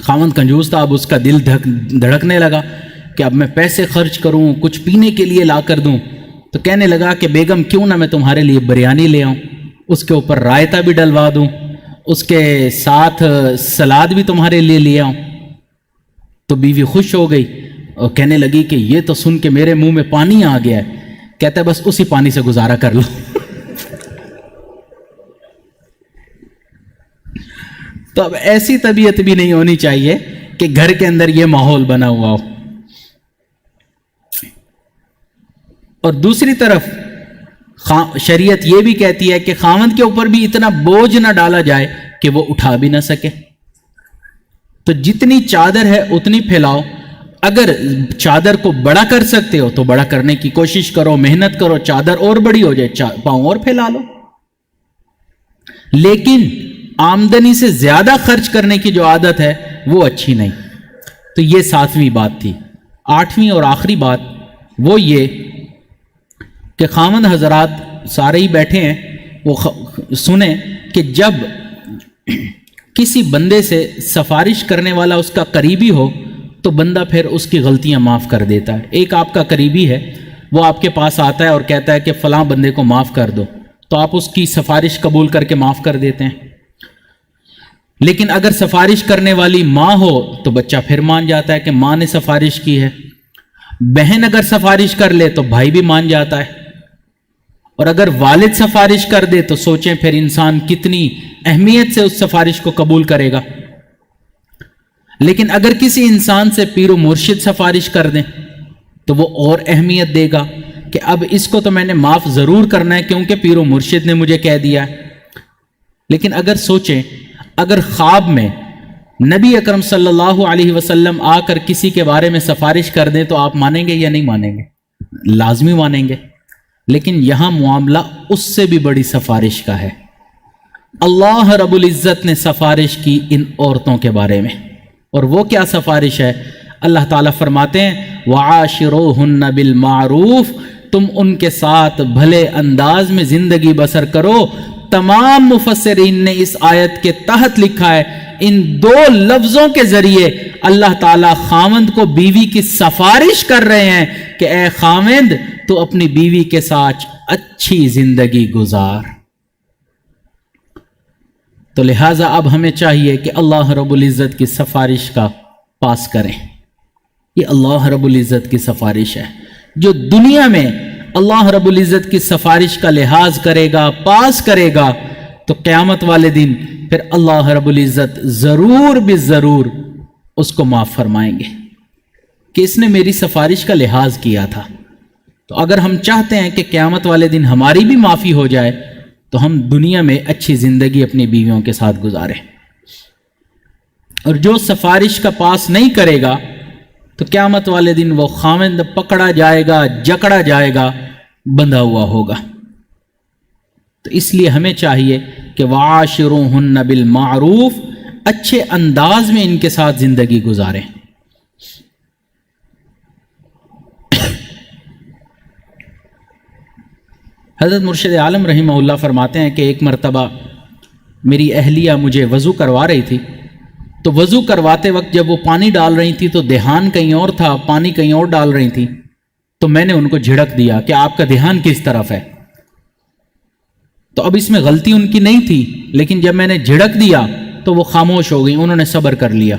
[SPEAKER 1] خاوند کنجوس تھا، اب اس کا دل دھڑکنے لگا کہ اب میں پیسے خرچ کروں، کچھ پینے کے لیے لا کر دوں۔ تو کہنے لگا کہ بیگم کیوں نہ میں تمہارے لیے بریانی لے آؤں، اس کے اوپر رائتا بھی ڈلوا دوں، اس کے ساتھ سلاد بھی تمہارے لیے لے آؤں۔ تو بیوی خوش ہو گئی اور کہنے لگی کہ یہ تو سن کے میرے منہ میں پانی آ گیا ہے۔ کہتا ہے بس اسی پانی سے گزارا کر لو۔ تو اب ایسی طبیعت بھی نہیں ہونی چاہیے کہ گھر کے اندر یہ ماحول بنا ہوا ہو۔ اور دوسری طرف شریعت یہ بھی کہتی ہے کہ خاوند کے اوپر بھی اتنا بوجھ نہ ڈالا جائے کہ وہ اٹھا بھی نہ سکے۔ تو جتنی چادر ہے اتنی پھیلاؤ، اگر چادر کو بڑا کر سکتے ہو تو بڑا کرنے کی کوشش کرو، محنت کرو، چادر اور بڑی ہو جائے، پاؤں اور پھیلا لو۔ لیکن آمدنی سے زیادہ خرچ کرنے کی جو عادت ہے وہ اچھی نہیں۔ تو یہ 7ویں بات تھی۔ 8ویں اور آخری بات وہ یہ کہ خاوند حضرات سارے ہی بیٹھے ہیں، وہ سنیں کہ جب کسی بندے سے سفارش کرنے والا اس کا قریبی ہو تو بندہ پھر اس کی غلطیاں معاف کر دیتا ہے۔ ایک آپ کا قریبی ہے، وہ آپ کے پاس آتا ہے اور کہتا ہے کہ فلاں بندے کو معاف کر دو، تو آپ اس کی سفارش قبول کر کے معاف کر دیتے ہیں۔ لیکن اگر سفارش کرنے والی ماں ہو تو بچہ پھر مان جاتا ہے کہ ماں نے سفارش کی ہے۔ بہن اگر سفارش کر لے تو بھائی بھی مان جاتا ہے، اور اگر والد سفارش کر دے تو سوچیں پھر انسان کتنی اہمیت سے اس سفارش کو قبول کرے گا۔ لیکن اگر کسی انسان سے پیر و مرشد سفارش کر دیں تو وہ اور اہمیت دے گا کہ اب اس کو تو میں نے معاف ضرور کرنا ہے کیونکہ پیر و مرشد نے مجھے کہہ دیا ہے۔ لیکن اگر سوچیں، اگر خواب میں نبی اکرم صلی اللہ علیہ وسلم آ کر کسی کے بارے میں سفارش کر دیں تو آپ مانیں گے یا نہیں مانیں گے؟ لازمی مانیں گے۔ لیکن یہاں معاملہ اس سے بھی بڑی سفارش کا ہے۔ اللہ رب العزت نے سفارش کی ان عورتوں کے بارے میں، اور وہ کیا سفارش ہے؟ اللہ تعالیٰ فرماتے ہیں وَعَاشِرُوهُنَّ بِالْمَعْرُوفِ، تم ان کے ساتھ بھلے انداز میں زندگی بسر کرو۔ تمام مفسرین نے اس آیت کے تحت لکھا ہے ان دو لفظوں کے ذریعے اللہ تعالیٰ خاوند کو بیوی کی سفارش کر رہے ہیں کہ اے خاوند تو اپنی بیوی کے ساتھ اچھی زندگی گزار۔ تو لہٰذا اب ہمیں چاہیے کہ اللہ رب العزت کی سفارش کا پاس کریں۔ یہ اللہ رب العزت کی سفارش ہے۔ جو دنیا میں اللہ رب العزت کی سفارش کا لحاظ کرے گا، پاس کرے گا، تو قیامت والے دن پھر اللہ رب العزت ضرور بھی ضرور اس کو معاف فرمائیں گے کہ اس نے میری سفارش کا لحاظ کیا تھا۔ تو اگر ہم چاہتے ہیں کہ قیامت والے دن ہماری بھی معافی ہو جائے تو ہم دنیا میں اچھی زندگی اپنی بیویوں کے ساتھ گزاریں، اور جو سفارش کا پاس نہیں کرے گا تو قیامت والے دن وہ خاوند پکڑا جائے گا، جکڑا جائے گا، بندھا ہوا ہوگا۔ تو اس لیے ہمیں چاہیے کہ وَعَاشِرُوهُنَّ بِالْمَعْرُوفِ، اچھے انداز میں ان کے ساتھ زندگی گزاریں۔ حضرت مرشد عالم رحمہ اللہ فرماتے ہیں کہ ایک مرتبہ میری اہلیہ مجھے وضو کروا رہی تھی، تو وضو کرواتے وقت جب وہ پانی ڈال رہی تھی تو دھیان کہیں اور تھا، پانی کہیں اور ڈال رہی تھی، تو میں نے ان کو جھڑک دیا کہ آپ کا دھیان کس طرف ہے۔ تو اب اس میں غلطی ان کی نہیں تھی، لیکن جب میں نے جھڑک دیا تو وہ خاموش ہو گئی، انہوں نے صبر کر لیا۔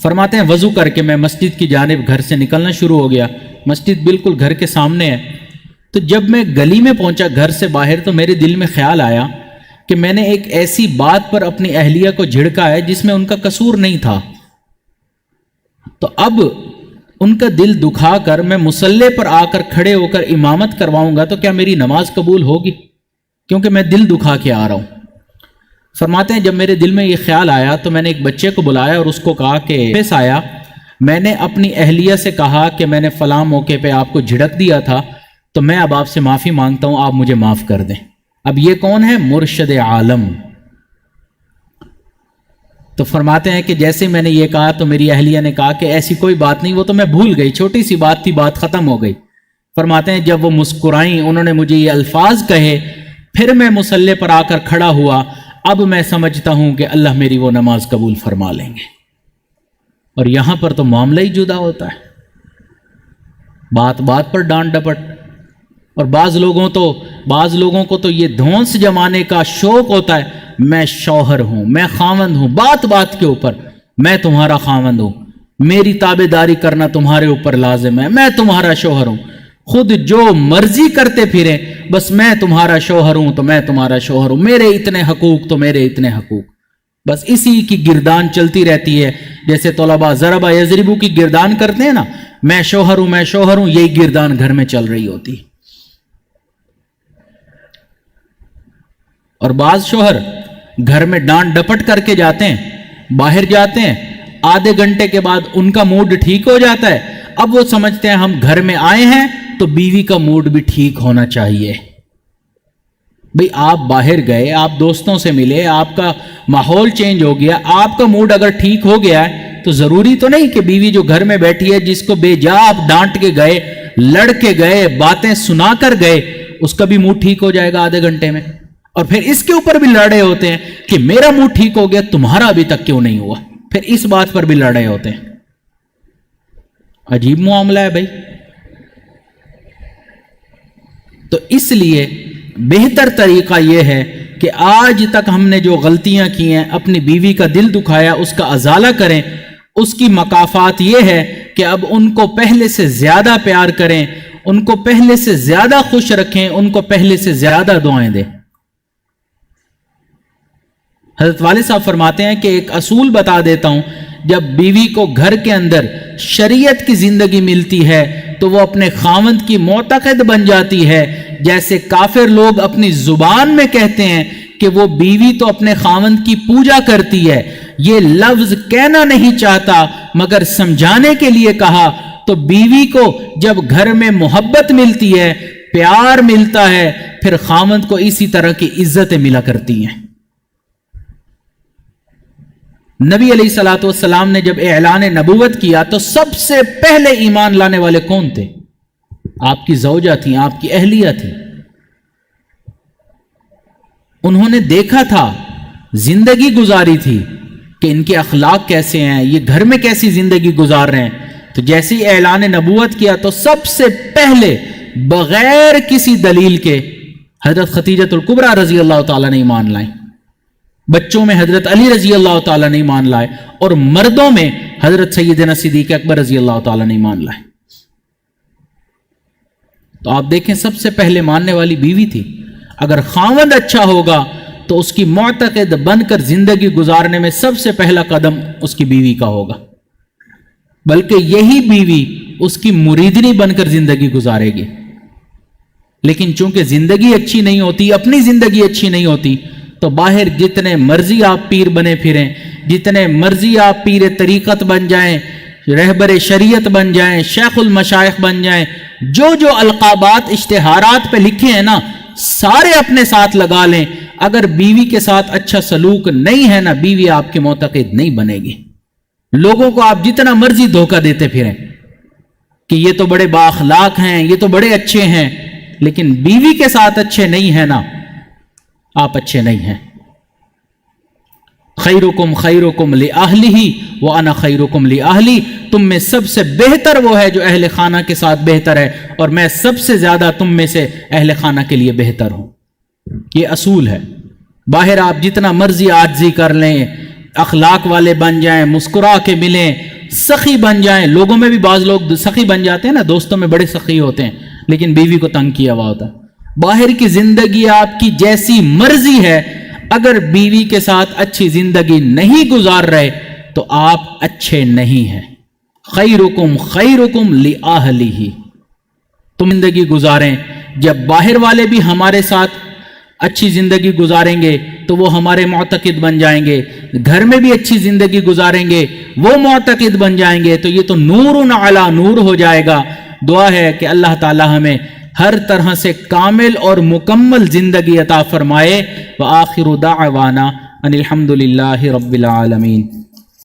[SPEAKER 1] فرماتے ہیں وضو کر کے میں مسجد کی جانب گھر سے نکلنا شروع ہو گیا، مسجد بالکل گھر کے سامنے ہے۔ تو جب میں گلی میں پہنچا گھر سے باہر تو میرے دل میں خیال آیا کہ میں نے ایک ایسی بات پر اپنی اہلیہ کو جھڑکا ہے جس میں ان کا قصور نہیں تھا۔ تو اب ان کا دل دکھا کر میں مصلی پر آ کر کھڑے ہو کر امامت کرواؤں گا تو کیا میری نماز قبول ہوگی؟ کیونکہ میں دل دکھا کے آ رہا ہوں۔ فرماتے ہیں جب میرے دل میں یہ خیال آیا تو میں نے ایک بچے کو بلایا اور اس کو کہا کہ پیس آیا، میں نے اپنی اہلیہ سے کہا کہ میں نے فلاں موقع پہ آپ کو جھڑک دیا تھا، تو میں اب آپ سے معافی مانگتا ہوں، آپ مجھے معاف کر دیں۔ اب یہ کون ہے؟ مرشد عالم۔ تو فرماتے ہیں کہ جیسے میں نے یہ کہا تو میری اہلیہ نے کہا کہ ایسی کوئی بات نہیں، وہ تو میں بھول گئی، چھوٹی سی بات تھی، بات ختم ہو گئی۔ فرماتے ہیں جب وہ مسکرائیں، انہوں نے مجھے یہ الفاظ کہے، پھر میں مصلی پر آ کر کھڑا ہوا، اب میں سمجھتا ہوں کہ اللہ میری وہ نماز قبول فرما لیں گے۔ اور یہاں پر تو معاملہ ہی جدا ہوتا ہے، بات بات پر ڈانٹ ڈپٹ۔ اور بعض لوگوں کو تو یہ دھونس جمانے کا شوق ہوتا ہے، میں شوہر ہوں، میں خاوند ہوں، بات بات کے اوپر میں تمہارا خاوند ہوں، میری تابع داری کرنا تمہارے اوپر لازم ہے، میں تمہارا شوہر ہوں، خود جو مرضی کرتے پھریں، بس میں تمہارا شوہر ہوں تو میں تمہارا شوہر ہوں، میرے اتنے حقوق تو میرے اتنے حقوق، بس اسی کی گردان چلتی رہتی ہے۔ جیسے طلباء ضربہ یضربو کی گردان کرتے ہیں نا، میں شوہر ہوں، میں شوہر ہوں، یہی گردان گھر میں چل رہی ہوتی ہے۔ اور بعض شوہر گھر میں ڈانٹ ڈپٹ کر کے جاتے ہیں، باہر جاتے ہیں، آدھے گھنٹے کے بعد ان کا موڈ ٹھیک ہو جاتا ہے، اب وہ سمجھتے ہیں ہم گھر میں آئے ہیں تو بیوی کا موڈ بھی ٹھیک ہونا چاہیے۔ بھئی آپ باہر گئے، آپ دوستوں سے ملے، آپ کا ماحول چینج ہو گیا، آپ کا موڈ اگر ٹھیک ہو گیا ہے تو ضروری تو نہیں کہ بیوی جو گھر میں بیٹھی ہے، جس کو بے جا آپ ڈانٹ کے گئے، لڑ کے گئے، باتیں سنا کر گئے، اس کا بھی موڈ ٹھیک ہو جائے گا آدھے گھنٹے میں۔ اور پھر اس کے اوپر بھی لڑے ہوتے ہیں کہ میرا موڈ ٹھیک ہو گیا، تمہارا ابھی تک کیوں نہیں ہوا، پھر اس بات پر بھی لڑے ہوتے ہیں۔ عجیب معاملہ ہے بھائی۔ تو اس لیے بہتر طریقہ یہ ہے کہ آج تک ہم نے جو غلطیاں کی ہیں، اپنی بیوی کا دل دکھایا، اس کا ازالہ کریں۔ اس کی مکافات یہ ہے کہ اب ان کو پہلے سے زیادہ پیار کریں، ان کو پہلے سے زیادہ خوش رکھیں، ان کو پہلے سے زیادہ دعائیں دیں۔ حضرت والد صاحب فرماتے ہیں کہ ایک اصول بتا دیتا ہوں، جب بیوی کو گھر کے اندر شریعت کی زندگی ملتی ہے تو وہ اپنے خاوند کی معتقد بن جاتی ہے، جیسے کافر لوگ اپنی زبان میں کہتے ہیں کہ وہ بیوی تو اپنے خاوند کی پوجا کرتی ہے، یہ لفظ کہنا نہیں چاہتا مگر سمجھانے کے لیے کہا۔ تو بیوی کو جب گھر میں محبت ملتی ہے، پیار ملتا ہے، پھر خاوند کو اسی طرح کی عزتیں ملا کرتی ہیں۔ نبی علیہ الصلوۃ والسلام نے جب اعلان نبوت کیا تو سب سے پہلے ایمان لانے والے کون تھے؟ آپ کی زوجہ تھیں، آپ کی اہلیہ تھی۔ انہوں نے دیکھا تھا، زندگی گزاری تھی کہ ان کے اخلاق کیسے ہیں، یہ گھر میں کیسی زندگی گزار رہے ہیں۔ تو جیسے ہی اعلان نبوت کیا تو سب سے پہلے بغیر کسی دلیل کے حضرت خدیجہ الکبریٰ رضی اللہ تعالیٰ نے ایمان لائے، بچوں میں حضرت علی رضی اللہ تعالیٰ نے ایمان لائے، اور مردوں میں حضرت سیدنا صدیق اکبر رضی اللہ تعالیٰ نے ایمان لائے۔ تو آپ دیکھیں سب سے پہلے ماننے والی بیوی تھی۔ اگر خاوند اچھا ہوگا تو اس کی معتقد بن کر زندگی گزارنے میں سب سے پہلا قدم اس کی بیوی کا ہوگا، بلکہ یہی بیوی اس کی مریدنی بن کر زندگی گزارے گی۔ لیکن چونکہ زندگی اچھی نہیں ہوتی، اپنی زندگی اچھی نہیں ہوتی، تو باہر جتنے مرضی آپ پیر بنے پھریں، جتنے مرضی آپ پیر طریقت بن جائیں، رہبر شریعت بن جائیں، شیخ المشائخ بن جائیں، جو جو القابات اشتہارات پہ لکھے ہیں نا سارے اپنے ساتھ لگا لیں، اگر بیوی کے ساتھ اچھا سلوک نہیں ہے نا، بیوی آپ کے معتقد نہیں بنے گی۔ لوگوں کو آپ جتنا مرضی دھوکہ دیتے پھریں کہ یہ تو بڑے بااخلاق ہیں، یہ تو بڑے اچھے ہیں، لیکن بیوی کے ساتھ اچھے نہیں ہیں نا، آپ اچھے نہیں ہیں۔ خیرکم خیرکم لأہلہ وانا خیرکم لأہلی، تم میں سب سے بہتر وہ ہے جو اہل خانہ کے ساتھ بہتر ہے، اور میں سب سے زیادہ تم میں سے اہل خانہ کے لیے بہتر ہوں۔ یہ اصول ہے۔ باہر آپ جتنا مرضی عاجزی کر لیں، اخلاق والے بن جائیں، مسکرا کے ملیں، سخی بن جائیں، لوگوں میں بھی بعض لوگ سخی بن جاتے ہیں نا، دوستوں میں بڑے سخی ہوتے ہیں، لیکن بیوی کو تنگ کیا ہوا ہوتا ہے۔ باہر کی زندگی آپ کی جیسی مرضی ہے، اگر بیوی کے ساتھ اچھی زندگی نہیں گزار رہے تو آپ اچھے نہیں ہیں۔ خیرکم خیرکم لأہلہ، تم زندگی گزاریں۔ جب باہر والے بھی ہمارے ساتھ اچھی زندگی گزاریں گے تو وہ ہمارے معتقد بن جائیں گے، گھر میں بھی اچھی زندگی گزاریں گے وہ معتقد بن جائیں گے، تو یہ تو نور علی نور ہو جائے گا۔ دعا ہے کہ اللہ تعالی ہمیں ہر طرح سے کامل اور مکمل زندگی عطا فرمائے۔ وآخر دعوانا ان الحمد للہ رب العالمین۔